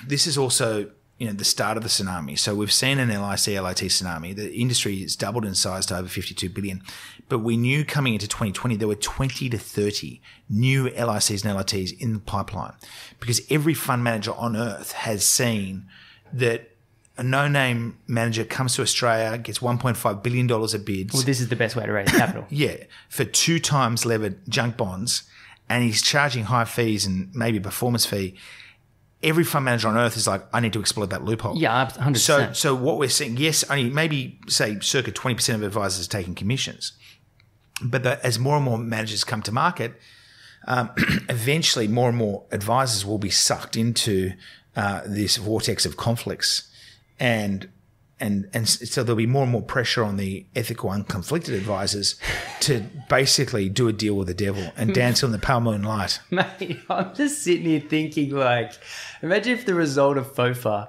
this is also the start of the tsunami. So we've seen an LIT tsunami. The industry has doubled in size to over 52 billion. But we knew coming into 2020 there were 20 to 30 new LICs and LITs in the pipeline, because every fund manager on earth has seen that a no-name manager comes to Australia, gets $1.5 billion of bids. Well, this is the best way to raise capital. Yeah, for 2 times levered junk bonds, and he's charging high fees and maybe a performance fee. Every fund manager on earth is like, I need to exploit that loophole. Yeah, 100%. So what we're seeing, yes, only maybe say circa 20% of advisors are taking commissions. But as more and more managers come to market, eventually more and more advisors will be sucked into this vortex of conflicts. And so there'll be more and more pressure on the ethical unconflicted advisors to basically do a deal with the devil and dance on the pale moonlight. Mate, I'm just sitting here thinking, like, imagine if the result of FOFA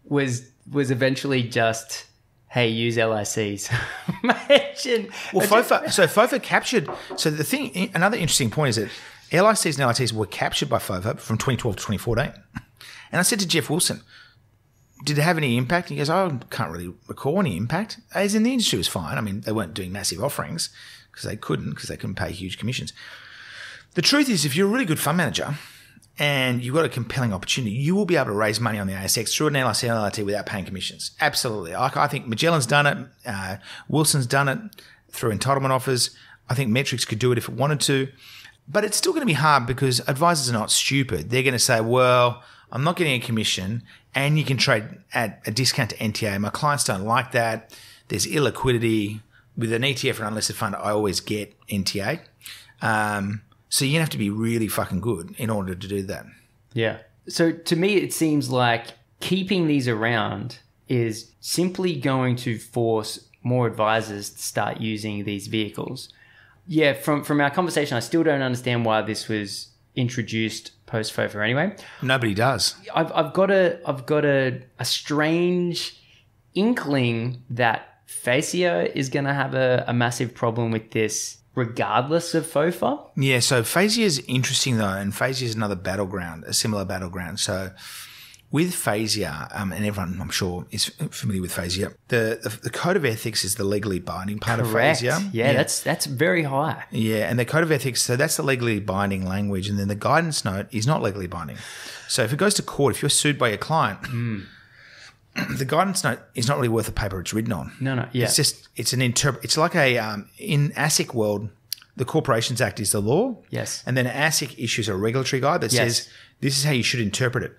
was eventually just, hey, use LICs. Imagine. Well, FOFA captured. So the thing, another interesting point is that LICs and LITs were captured by FOFA from 2012 to 2014. And I said to Jeff Wilson, did it have any impact? He goes, I can't really recall any impact. As in, the industry was fine. I mean, they weren't doing massive offerings because they couldn't pay huge commissions. The truth is, if you're a really good fund manager and you've got a compelling opportunity, you will be able to raise money on the ASX through an LIC and LIT without paying commissions. Absolutely. I think Magellan's done it. Wilson's done it through entitlement offers. I think Metrics could do it if it wanted to. But it's still going to be hard because advisors are not stupid. They're going to say, well, I'm not getting a commission and you can trade at a discount to NTA. My clients don't like that. There's illiquidity. With an ETF or unlisted fund, I always get NTA. So you're going to have to be really fucking good in order to do that. Yeah. So to me, it seems like keeping these around is simply going to force more advisors to start using these vehicles. Yeah, from our conversation, I still don't understand why this was introduced post FOFA anyway. Nobody does. I've got a strange inkling that Facia is going to have a massive problem with this regardless of FOFA. Yeah, so Facia is interesting though, and Facia is another battleground, a similar battleground. So with Facia, and everyone I'm sure is familiar with Facia, the code of ethics is the legally binding part Correct. of Facia. Yeah, that's very high. Yeah, and the code of ethics, so that's the legally binding language, and then the guidance note is not legally binding. So if it goes to court, if you're sued by your client, the guidance note is not really worth the paper it's written on. No, yeah. It's an it's like in ASIC world, the Corporations Act is the law. Yes. And then ASIC issues a regulatory guide that says this is how you should interpret it.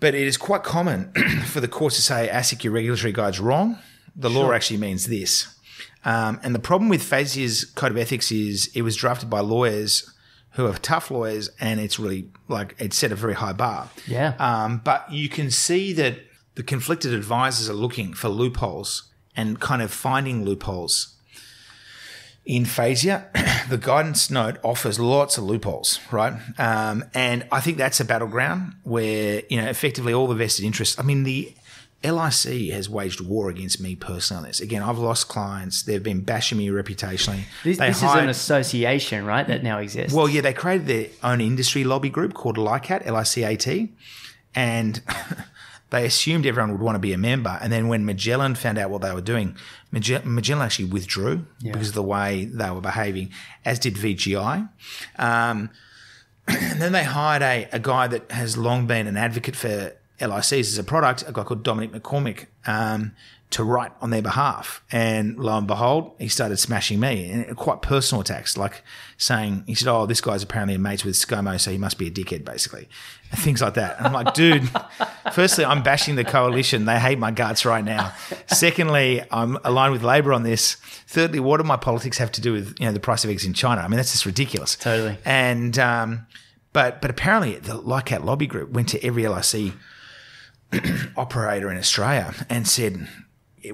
But it is quite common for the courts to say, ASIC, your regulatory guide's wrong. The law actually means this. And the problem with Facia's code of ethics is it was drafted by lawyers who are tough lawyers, and it's really it's set a very high bar. Yeah. But you can see that the conflicted advisors are looking for loopholes and kind of finding loopholes. In Facia, the guidance note offers lots of loopholes, right? And I think that's a battleground where, effectively all the vested interests. I mean, the LIC has waged war against me personally on this. Again, I've lost clients. They've been bashing me reputationally. This is an association, right, that now exists? Well, yeah, they created their own industry lobby group called LICAT, L-I-C-A-T, and they assumed everyone would want to be a member. And then when Magellan found out what they were doing, Magellan actually withdrew because of the way they were behaving, as did VGI. And then they hired a guy that has long been an advocate for LICs as a product, a guy called Dominic McCormick, to write on their behalf. And lo and behold, he started smashing me, and quite personal attacks, like saying, he said, oh, this guy's apparently mates with ScoMo, so he must be a dickhead, basically. And things like that. And I'm like, dude, firstly, I'm bashing the coalition. They hate my guts right now. Secondly, I'm aligned with Labor on this. Thirdly, what do my politics have to do with, the price of eggs in China? I mean, that's just ridiculous. Totally. And, but apparently the LICAT lobby group went to every LIC operator in Australia and said,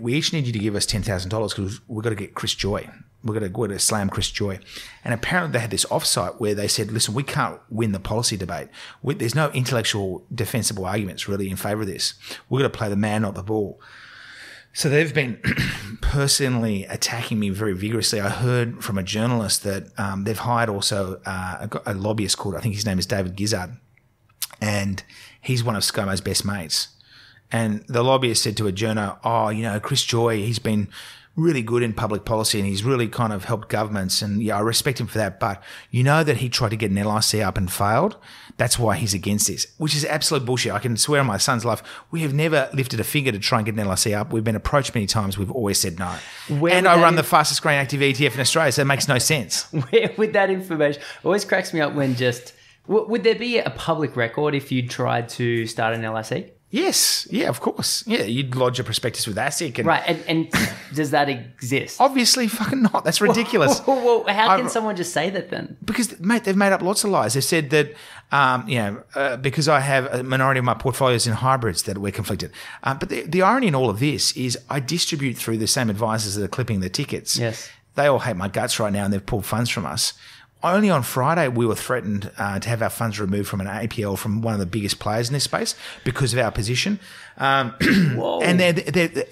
we each need you to give us $10,000 because we've got to get Chris Joye. We're going to slam Chris Joye. And apparently they had this offsite where they said, listen, we can't win the policy debate. There's no intellectual defensible arguments really in favour of this. We're going to play the man, not the ball. So they've been personally attacking me very vigorously. I heard from a journalist that they've hired also a lobbyist called, I think his name is David Gizzard, and he's one of ScoMo's best mates. And the lobbyist said to a journo, Chris Joye, he's been really good in public policy, and he's really kind of helped governments, and I respect him for that. But you know that he tried to get an LIC up and failed. That's why he's against this, which is absolute bullshit. I can swear on my son's life, we have never lifted a finger to try and get an LIC up. We've been approached many times. We've always said no. And I run the fastest growing active ETF in Australia, so it makes no sense. Where with that information, it always cracks me up when would there be a public record if you tried to start an LIC? Yes. Yeah, of course. Yeah, you'd lodge a prospectus with ASIC. Right. And does that exist? Obviously fucking not. That's ridiculous. Well, how can someone just say that then? Because, mate, they've made up lots of lies. They've said that, because I have a minority of my portfolios in hybrids that we're conflicted. But the irony in all of this is I distribute through the same advisors that are clipping the tickets. Yes. They all hate my guts right now, and they've pulled funds from us. Only on Friday, we were threatened to have our funds removed from an APL from one of the biggest players in this space because of our position. And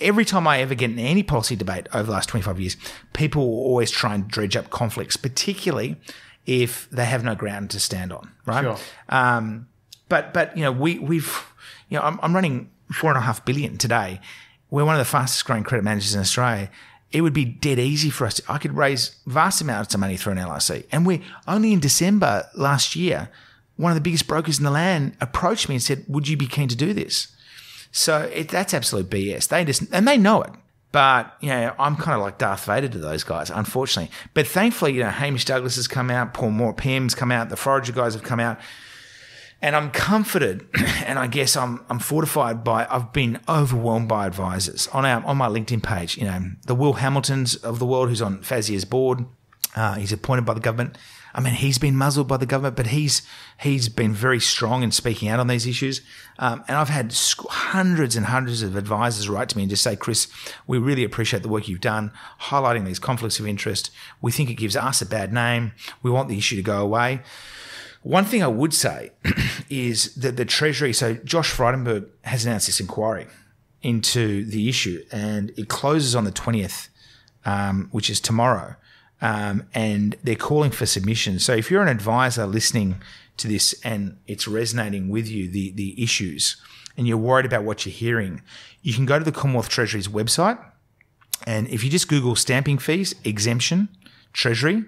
every time I ever get in any policy debate over the last 25 years, people will always try and dredge up conflicts, particularly if they have no ground to stand on, right? Sure. But I'm running $4.5 billion today. We're one of the fastest growing credit managers in Australia. It would be dead easy for us. I could raise vast amounts of money through an LIC. And we only in December last year, one of the biggest brokers in the land approached me and said, would you be keen to do this? So that's absolute BS. They know it. But, I'm kind of like Darth Vader to those guys, unfortunately. But thankfully, Hamish Douglas has come out, Paul Moore PM's come out, the Forager guys have come out. And I'm comforted, and I guess I'm fortified by. I've been overwhelmed by advisors on my LinkedIn page. The Will Hamiltons of the world, who's on Fazia's board. He's appointed by the government. I mean, he's been muzzled by the government, but he's been very strong in speaking out on these issues. And I've had hundreds and hundreds of advisors write to me and just say, Chris, we really appreciate the work you've done, highlighting these conflicts of interest. We think it gives us a bad name. We want the issue to go away. One thing I would say is that the Treasury, so Josh Frydenberg has announced this inquiry into the issue, and it closes on the 20th, which is tomorrow, and they're calling for submissions. So if you're an advisor listening to this and it's resonating with you, the issues, and you're worried about what you're hearing, you can go to the Commonwealth Treasury's website, and if you just Google stamping fees, exemption, Treasury,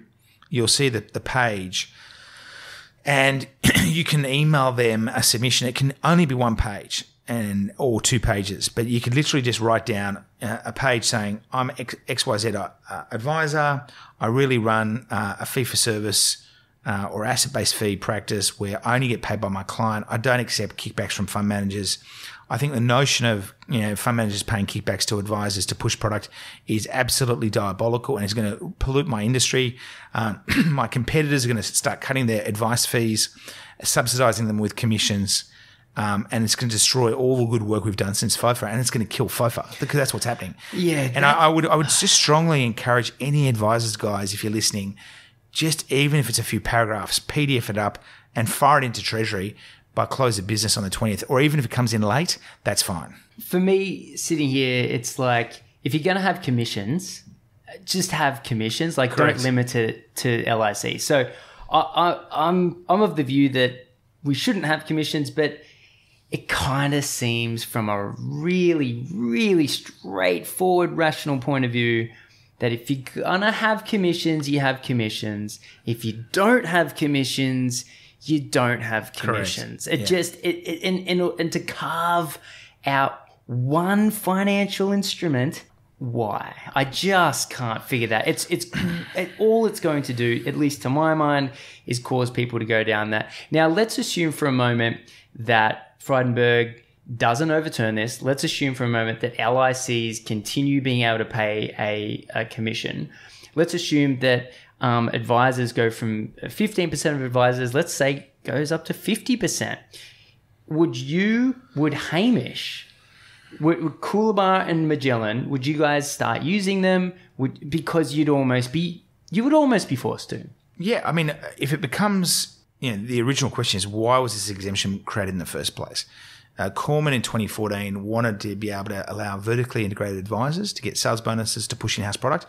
you'll see the page. And you can email them a submission. It can only be one page or 2 pages, but you can literally just write down a page saying, I'm XYZ advisor. I really run a fee-for-service or asset-based fee practice where I only get paid by my client. I don't accept kickbacks from fund managers. I think the notion of fund managers paying kickbacks to advisors to push product is absolutely diabolical, and it's going to pollute my industry. My competitors are going to start cutting their advice fees, subsidising them with commissions, and it's going to destroy all the good work we've done since FOFA, and it's going to kill FOFA because that's what's happening. Yeah, and I would just strongly encourage any advisors, guys, if you're listening, just even if it's a few paragraphs, PDF it up and fire it into Treasury by close of business on the 20th, or even if it comes in late, that's fine. For me, sitting here, it's like, if you're going to have commissions, just have commissions. Like, Correct. Don't limit it to LIC. So I'm of the view that we shouldn't have commissions, but it kind of seems from a really, really straightforward, rational point of view that if you're going to have commissions, you have commissions. If you don't have commissions, you don't have commissions. Correct. It just and to carve out one financial instrument, why? I just can't figure that. It's all it's going to do, at least to my mind, is cause people to go down that. Now, let's assume for a moment that Frydenberg doesn't overturn this. Let's assume for a moment that LICs continue being able to pay a commission. Let's assume that advisors go from 15% of advisors, let's say, goes up to 50%. Would Hamish, would Coolabah and Magellan, would you guys start using them? Because you would almost be forced to. Yeah, I mean, if it becomes, the original question is, why was this exemption created in the first place? Cormann in 2014 wanted to be able to allow vertically integrated advisors to get sales bonuses to push in-house product.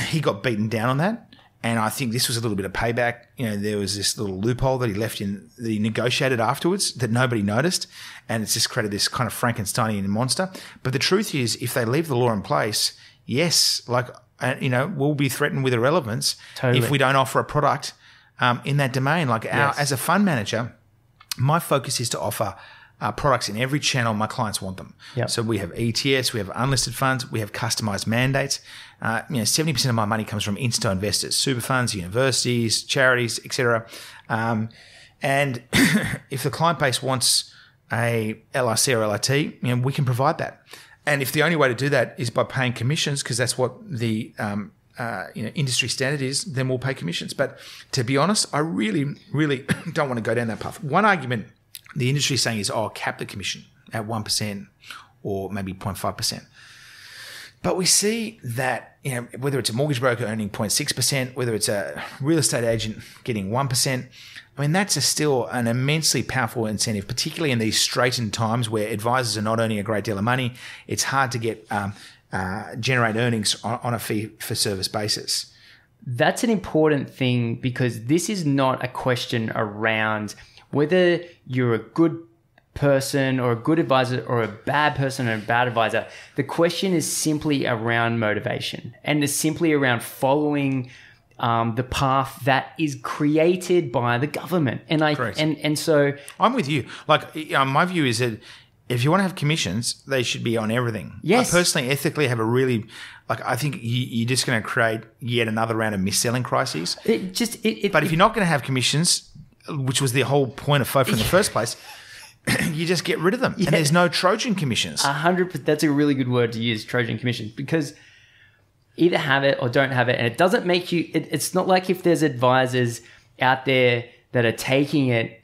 He got beaten down on that. And I think this was a little bit of payback. There was this little loophole that he left in, that he negotiated afterwards that nobody noticed. And it's just created this kind of Frankensteinian monster. But the truth is, if they leave the law in place, yes, like, we'll be threatened with irrelevance if we don't offer a product in that domain. Like as a fund manager, my focus is to offer products in every channel my clients want them. Yep. So we have ETFs, we have unlisted funds, we have customized mandates. 70% of my money comes from institutional investors, super funds, universities, charities, etc. And if the client base wants a LIC or LIT, we can provide that. And if the only way to do that is by paying commissions, because that's what the industry standard is, then we'll pay commissions. But to be honest, I really, really don't want to go down that path. One argument the industry is saying is, cap the commission at 1% or maybe 0.5%. But we see that, whether it's a mortgage broker earning 0.6%, whether it's a real estate agent getting 1%, that's still an immensely powerful incentive, particularly in these straitened times where advisors are not earning a great deal of money. It's hard to get generate earnings on a fee-for-service basis. That's an important thing, because this is not a question around whether you're a good person or a good advisor or a bad person or a bad advisor. The question is simply around motivation, and it's simply around following the path that is created by the government. And so I'm with you. Like, my view is that if you want to have commissions, they should be on everything. Yes. I personally, ethically, have a really, I think you're just going to create yet another round of mis-selling crises. But if you're not going to have commissions, which was the whole point of FOFA in the first place, you just get rid of them. Yeah. And there's no Trojan commissions. 100%. That's a really good word to use, Trojan commissions, because either have it or don't have it. And it doesn't make you, it's not like if there's advisors out there that are taking it,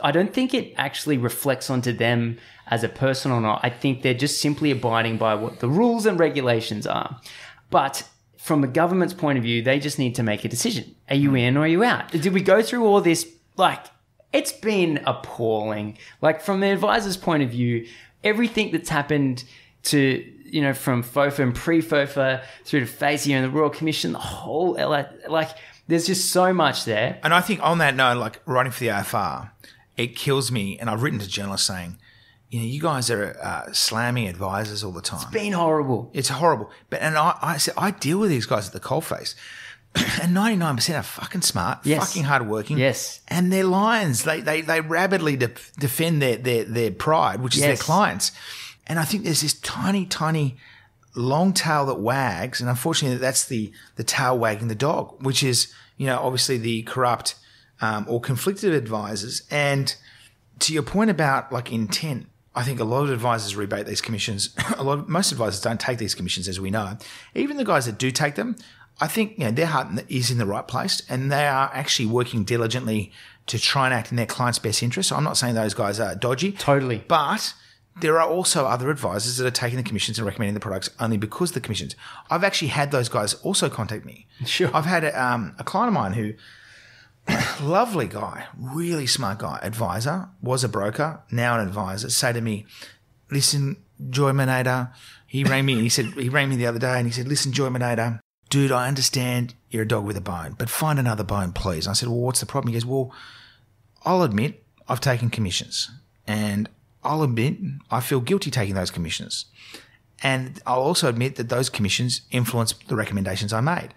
I don't think it actually reflects onto them as a person or not. I think they're just simply abiding by what the rules and regulations are. But from the government's point of view, they just need to make a decision. Are you in or are you out? Did we go through all this? It's been appalling. From the advisor's point of view, everything that's happened to, from FOFA and pre-FOFA through to FACEA and the Royal Commission, the whole, there's just so much there. And I think on that note, writing for the AFR, it kills me. And I've written to journalists saying, you guys are slamming advisors all the time. It's been horrible. It's horrible. And I said, I deal with these guys at the coalface. And 99% are fucking smart, fucking hardworking. Yes. And they're lions. They rabidly defend their pride, which is their clients. And I think there's this tiny, tiny long tail that wags. And unfortunately, that's the tail wagging the dog, which is, obviously the corrupt or conflicted advisors. And to your point about intent, I think a lot of advisors rebate these commissions. Most advisors don't take these commissions, as we know. Even the guys that do take them, I think their heart is in the right place, and they are actually working diligently to try and act in their client's best interest. So I'm not saying those guys are dodgy. Totally. But there are also other advisors that are taking the commissions and recommending the products only because of the commissions. I've actually had those guys also contact me. Sure. I've had a client of mine who, lovely guy, really smart guy, advisor, was a broker, now an advisor, say to me, listen, Joye Manada, he rang me the other day and he said, listen, Joye Manada, dude, I understand you're a dog with a bone, but find another bone, please. And I said, well, what's the problem? He goes, well, I'll admit I've taken commissions, and I'll admit I feel guilty taking those commissions. And I'll also admit that those commissions influence the recommendations I made.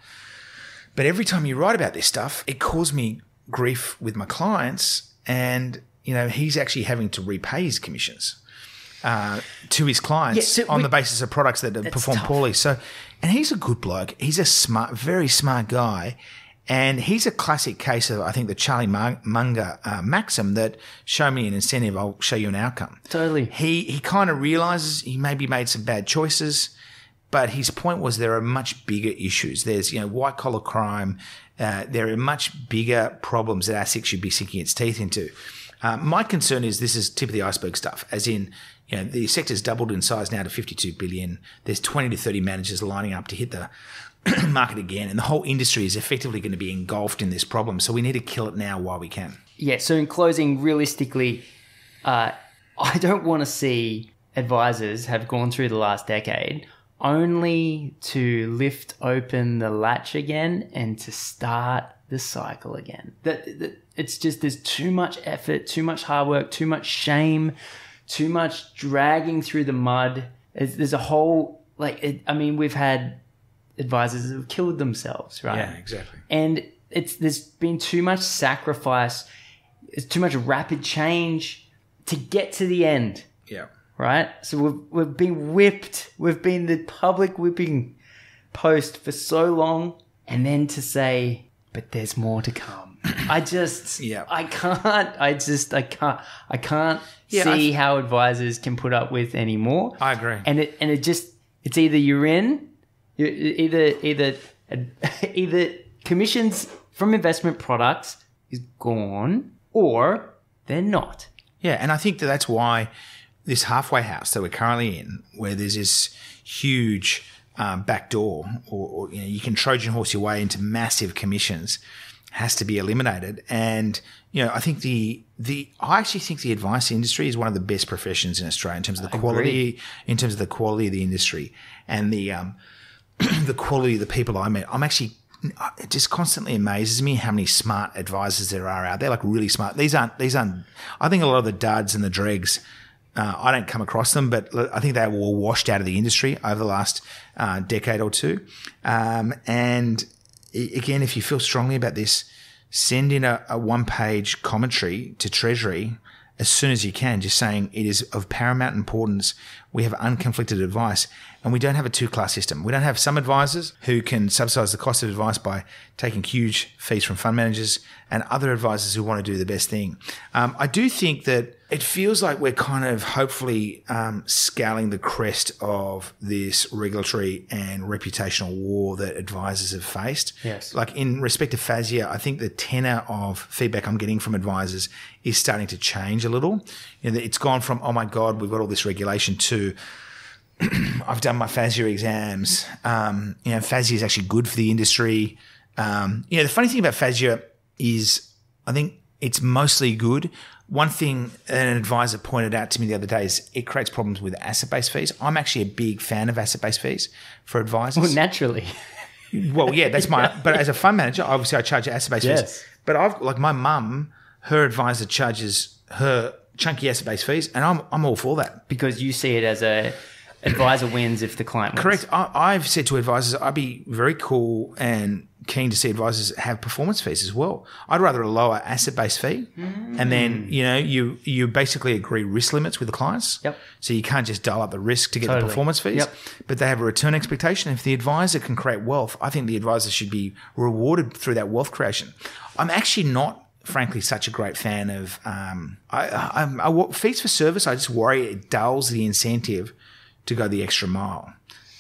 But every time you write about this stuff, it caused me grief with my clients, and, he's actually having to repay his commissions to his clients on the basis of products that have performed poorly. So, and he's a good bloke. He's a very smart guy. And he's a classic case of, I think, the Charlie Munger maxim that show me an incentive, I'll show you an outcome. Totally. He kind of realizes he maybe made some bad choices, but his point was there are much bigger issues. There's, white collar crime. There are much bigger problems that ASIC should be sinking its teeth into. My concern is this is tip of the iceberg stuff, as in, the sector's doubled in size now to 52 billion. There's 20 to 30 managers lining up to hit the market again, and the whole industry is effectively going to be engulfed in this problem. So we need to kill it now while we can. Yeah. So in closing, realistically, I don't want to see advisors have gone through the last decade only to lift open the latch again and to start the cycle again. That it's just, there's too much effort, too much hard work, too much shame, too much dragging through the mud. There's a whole we've had advisors who have killed themselves, right? Yeah, exactly. And there's been too much sacrifice, it's too much rapid change to get to the end. Yeah. Right? So we've been whipped. We've been the public whipping post for so long, and then to say, but there's more to come. I can't see how advisors can put up with any more. I agree. And it's either you're in, either commissions from investment products is gone, or they're not. Yeah, and I think that's why this halfway house that we're currently in, where there's this huge back door, or you can Trojan horse your way into massive commissions, has to be eliminated. And I think I actually think the advice industry is one of the best professions in Australia in terms of the quality, in terms of the quality of the industry and the the quality of the people I met. It just constantly amazes me how many smart advisors there are out there, like really smart. These aren't. I think a lot of the duds and the dregs. I don't come across them, but I think they were all washed out of the industry over the last decade or two. And again, if you feel strongly about this, send in a one-page commentary to Treasury as soon as you can, just saying it is of paramount importance. We have unconflicted advice, and we don't have a two-class system. We don't have some advisors who can subsidise the cost of advice by taking huge fees from fund managers, and other advisors who want to do the best thing. I do think that it feels like we're kind of hopefully scaling the crest of this regulatory and reputational war that advisors have faced. Yes. Like in respect to FASIA, I think the tenor of feedback I'm getting from advisors is starting to change a little. It's gone from, oh my God, we've got all this regulation, to I've done my FASIA exams. FASIA is actually good for the industry. The funny thing about FASIA is I think it's mostly good. One thing an advisor pointed out to me the other day is it creates problems with asset-based fees. I'm actually a big fan of asset-based fees for advisors. Well, naturally. Well, yeah, that's but as a fund manager, obviously I charge asset-based fees. But my mum, her advisor charges her chunky asset-based fees, and I'm all for that. Because you see it as a advisor wins if the client wins. Correct. I've said to advisors, I'd be very cool and keen to see advisors have performance fees as well. I'd rather a lower asset-based fee, and then you basically agree risk limits with the clients. Yep. So you can't just dial up the risk to get the performance fees. Yep. But they have a return expectation. If the advisor can create wealth, I think the advisor should be rewarded through that wealth creation. I'm actually not, frankly, such a great fan of fees for service. I just worry it dulls the incentive to go the extra mile.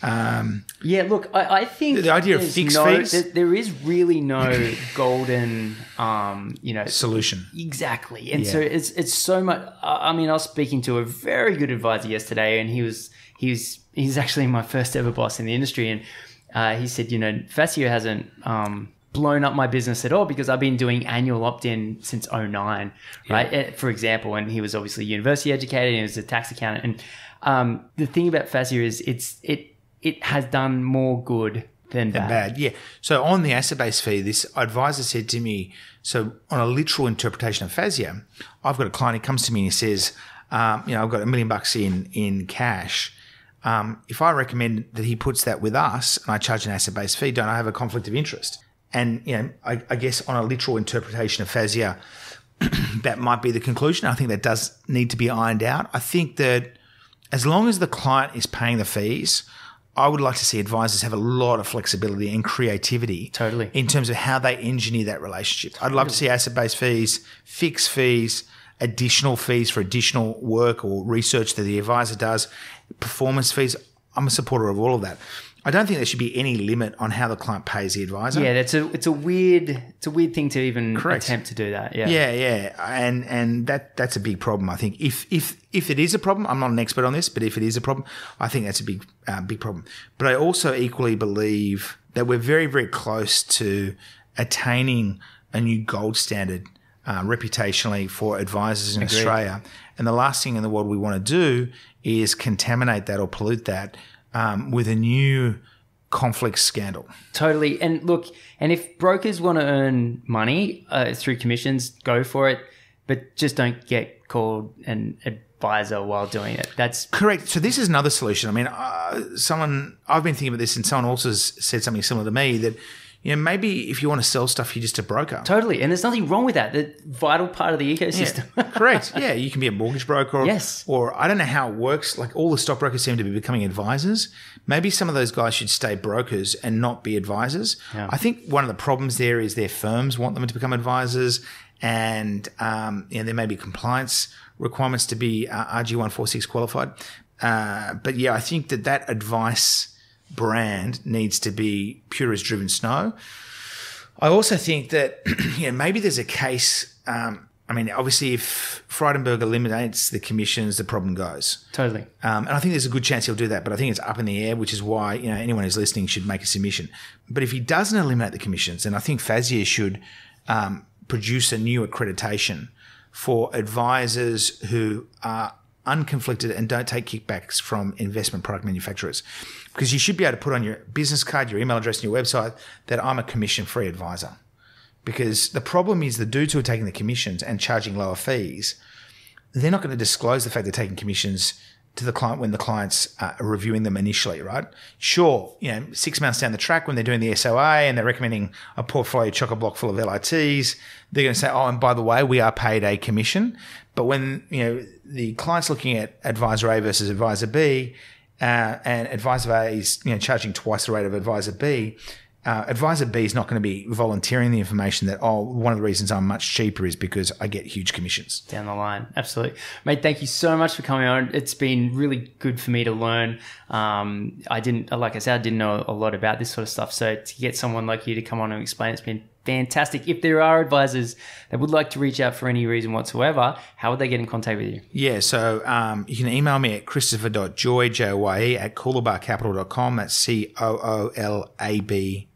I think the idea of fixed fees, there is really no golden, solution. Exactly, and so it's so much. I was speaking to a very good advisor yesterday, and he's actually my first ever boss in the industry, and he said, FASIA hasn't blown up my business at all because I've been doing annual opt-in since 2009, right? For example, and he was obviously university educated and he was a tax accountant, and the thing about FASIA is it has done more good than bad. Yeah. So on the asset-based fee, this advisor said to me, so on a literal interpretation of FASIA, I've got a client who comes to me and he says, I've got $1 million in cash. If I recommend that he puts that with us and I charge an asset-based fee, don't I have a conflict of interest? And, I guess on a literal interpretation of FASIA, that might be the conclusion. I think that does need to be ironed out. I think that as long as the client is paying the fees, I would like to see advisors have a lot of flexibility and creativity in terms of how they engineer that relationship. I'd love to see asset-based fees, fixed fees, additional fees for additional work or research that the advisor does, performance fees. I'm a supporter of all of that. I don't think there should be any limit on how the client pays the advisor. Yeah, it's a weird thing to even attempt to do that. Yeah, and that's a big problem. I think if it is a problem, I'm not an expert on this, but if it is a problem, I think that's a big problem. But I also equally believe that we're very, very close to attaining a new gold standard reputationally for advisors in Australia. And the last thing in the world we want to do is contaminate that or pollute that with a new conflict scandal. Totally. And look, and if brokers want to earn money through commissions, go for it. but just don't get called an advisor while doing it. That's correct. So this is another solution. I mean, I've been thinking about this, and someone also said something similar to me that, maybe if you want to sell stuff, you're just a broker. Totally. And there's nothing wrong with that. The vital part of the ecosystem. Yeah, correct. Yeah, you can be a mortgage broker. Yes. Or I don't know how it works. Like all the stockbrokers seem to be becoming advisors. Maybe some of those guys should stay brokers and not be advisors. Yeah. I think one of the problems there is their firms want them to become advisors, and there may be compliance requirements to be RG 146 qualified. But yeah, I think that advice brand needs to be pure as driven snow. I also think that maybe there's a case. Obviously, if Frydenberg eliminates the commissions, the problem goes. Totally. And I think there's a good chance he'll do that, but I think it's up in the air, which is why anyone who's listening should make a submission. But if he doesn't eliminate the commissions, then I think FASIA should produce a new accreditation for advisors who are unconflicted and don't take kickbacks from investment product manufacturers. Because you should be able to put on your business card, your email address, and your website that I'm a commission-free advisor. Because the problem is the dudes who are taking the commissions and charging lower fees, they're not going to disclose the fact they're taking commissions to the client when the client's reviewing them initially, right? Sure, 6 months down the track when they're doing the SOA and they're recommending a portfolio chock-a-block full of LITs, they're going to say, oh, and by the way, we are paid a commission. But when the client's looking at advisor A versus advisor B, and advisor A is charging twice the rate of advisor B, advisor B is not going to be volunteering the information that, one of the reasons I'm much cheaper is because I get huge commissions. Down the line. Absolutely. Mate, thank you so much for coming on. It's been really good for me to learn. I didn't know a lot about this sort of stuff. So to get someone like you to come on and explain, it's been fantastic. If there are advisors that would like to reach out for any reason whatsoever, how would they get in contact with you? Yeah, so you can email me at christopher.joye, Joye, at coolabahcapital.com. That's COOLABAH,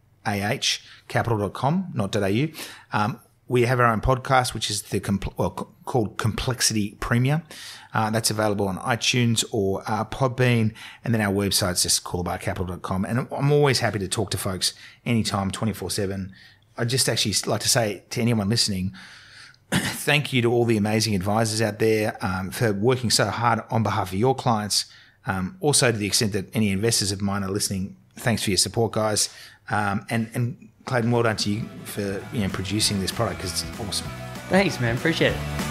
capital.com, not .au. We have our own podcast, which is called Complexity Premier. That's available on iTunes or Podbean. And then our website's just coolabahcapital.com. And I'm always happy to talk to folks anytime, 24/7. I'd just actually like to say to anyone listening, thank you to all the amazing advisors out there for working so hard on behalf of your clients. Also, to the extent that any investors of mine are listening, thanks for your support, guys. And Clayton, well done to you for producing this product because it's awesome. Thanks, man. Appreciate it.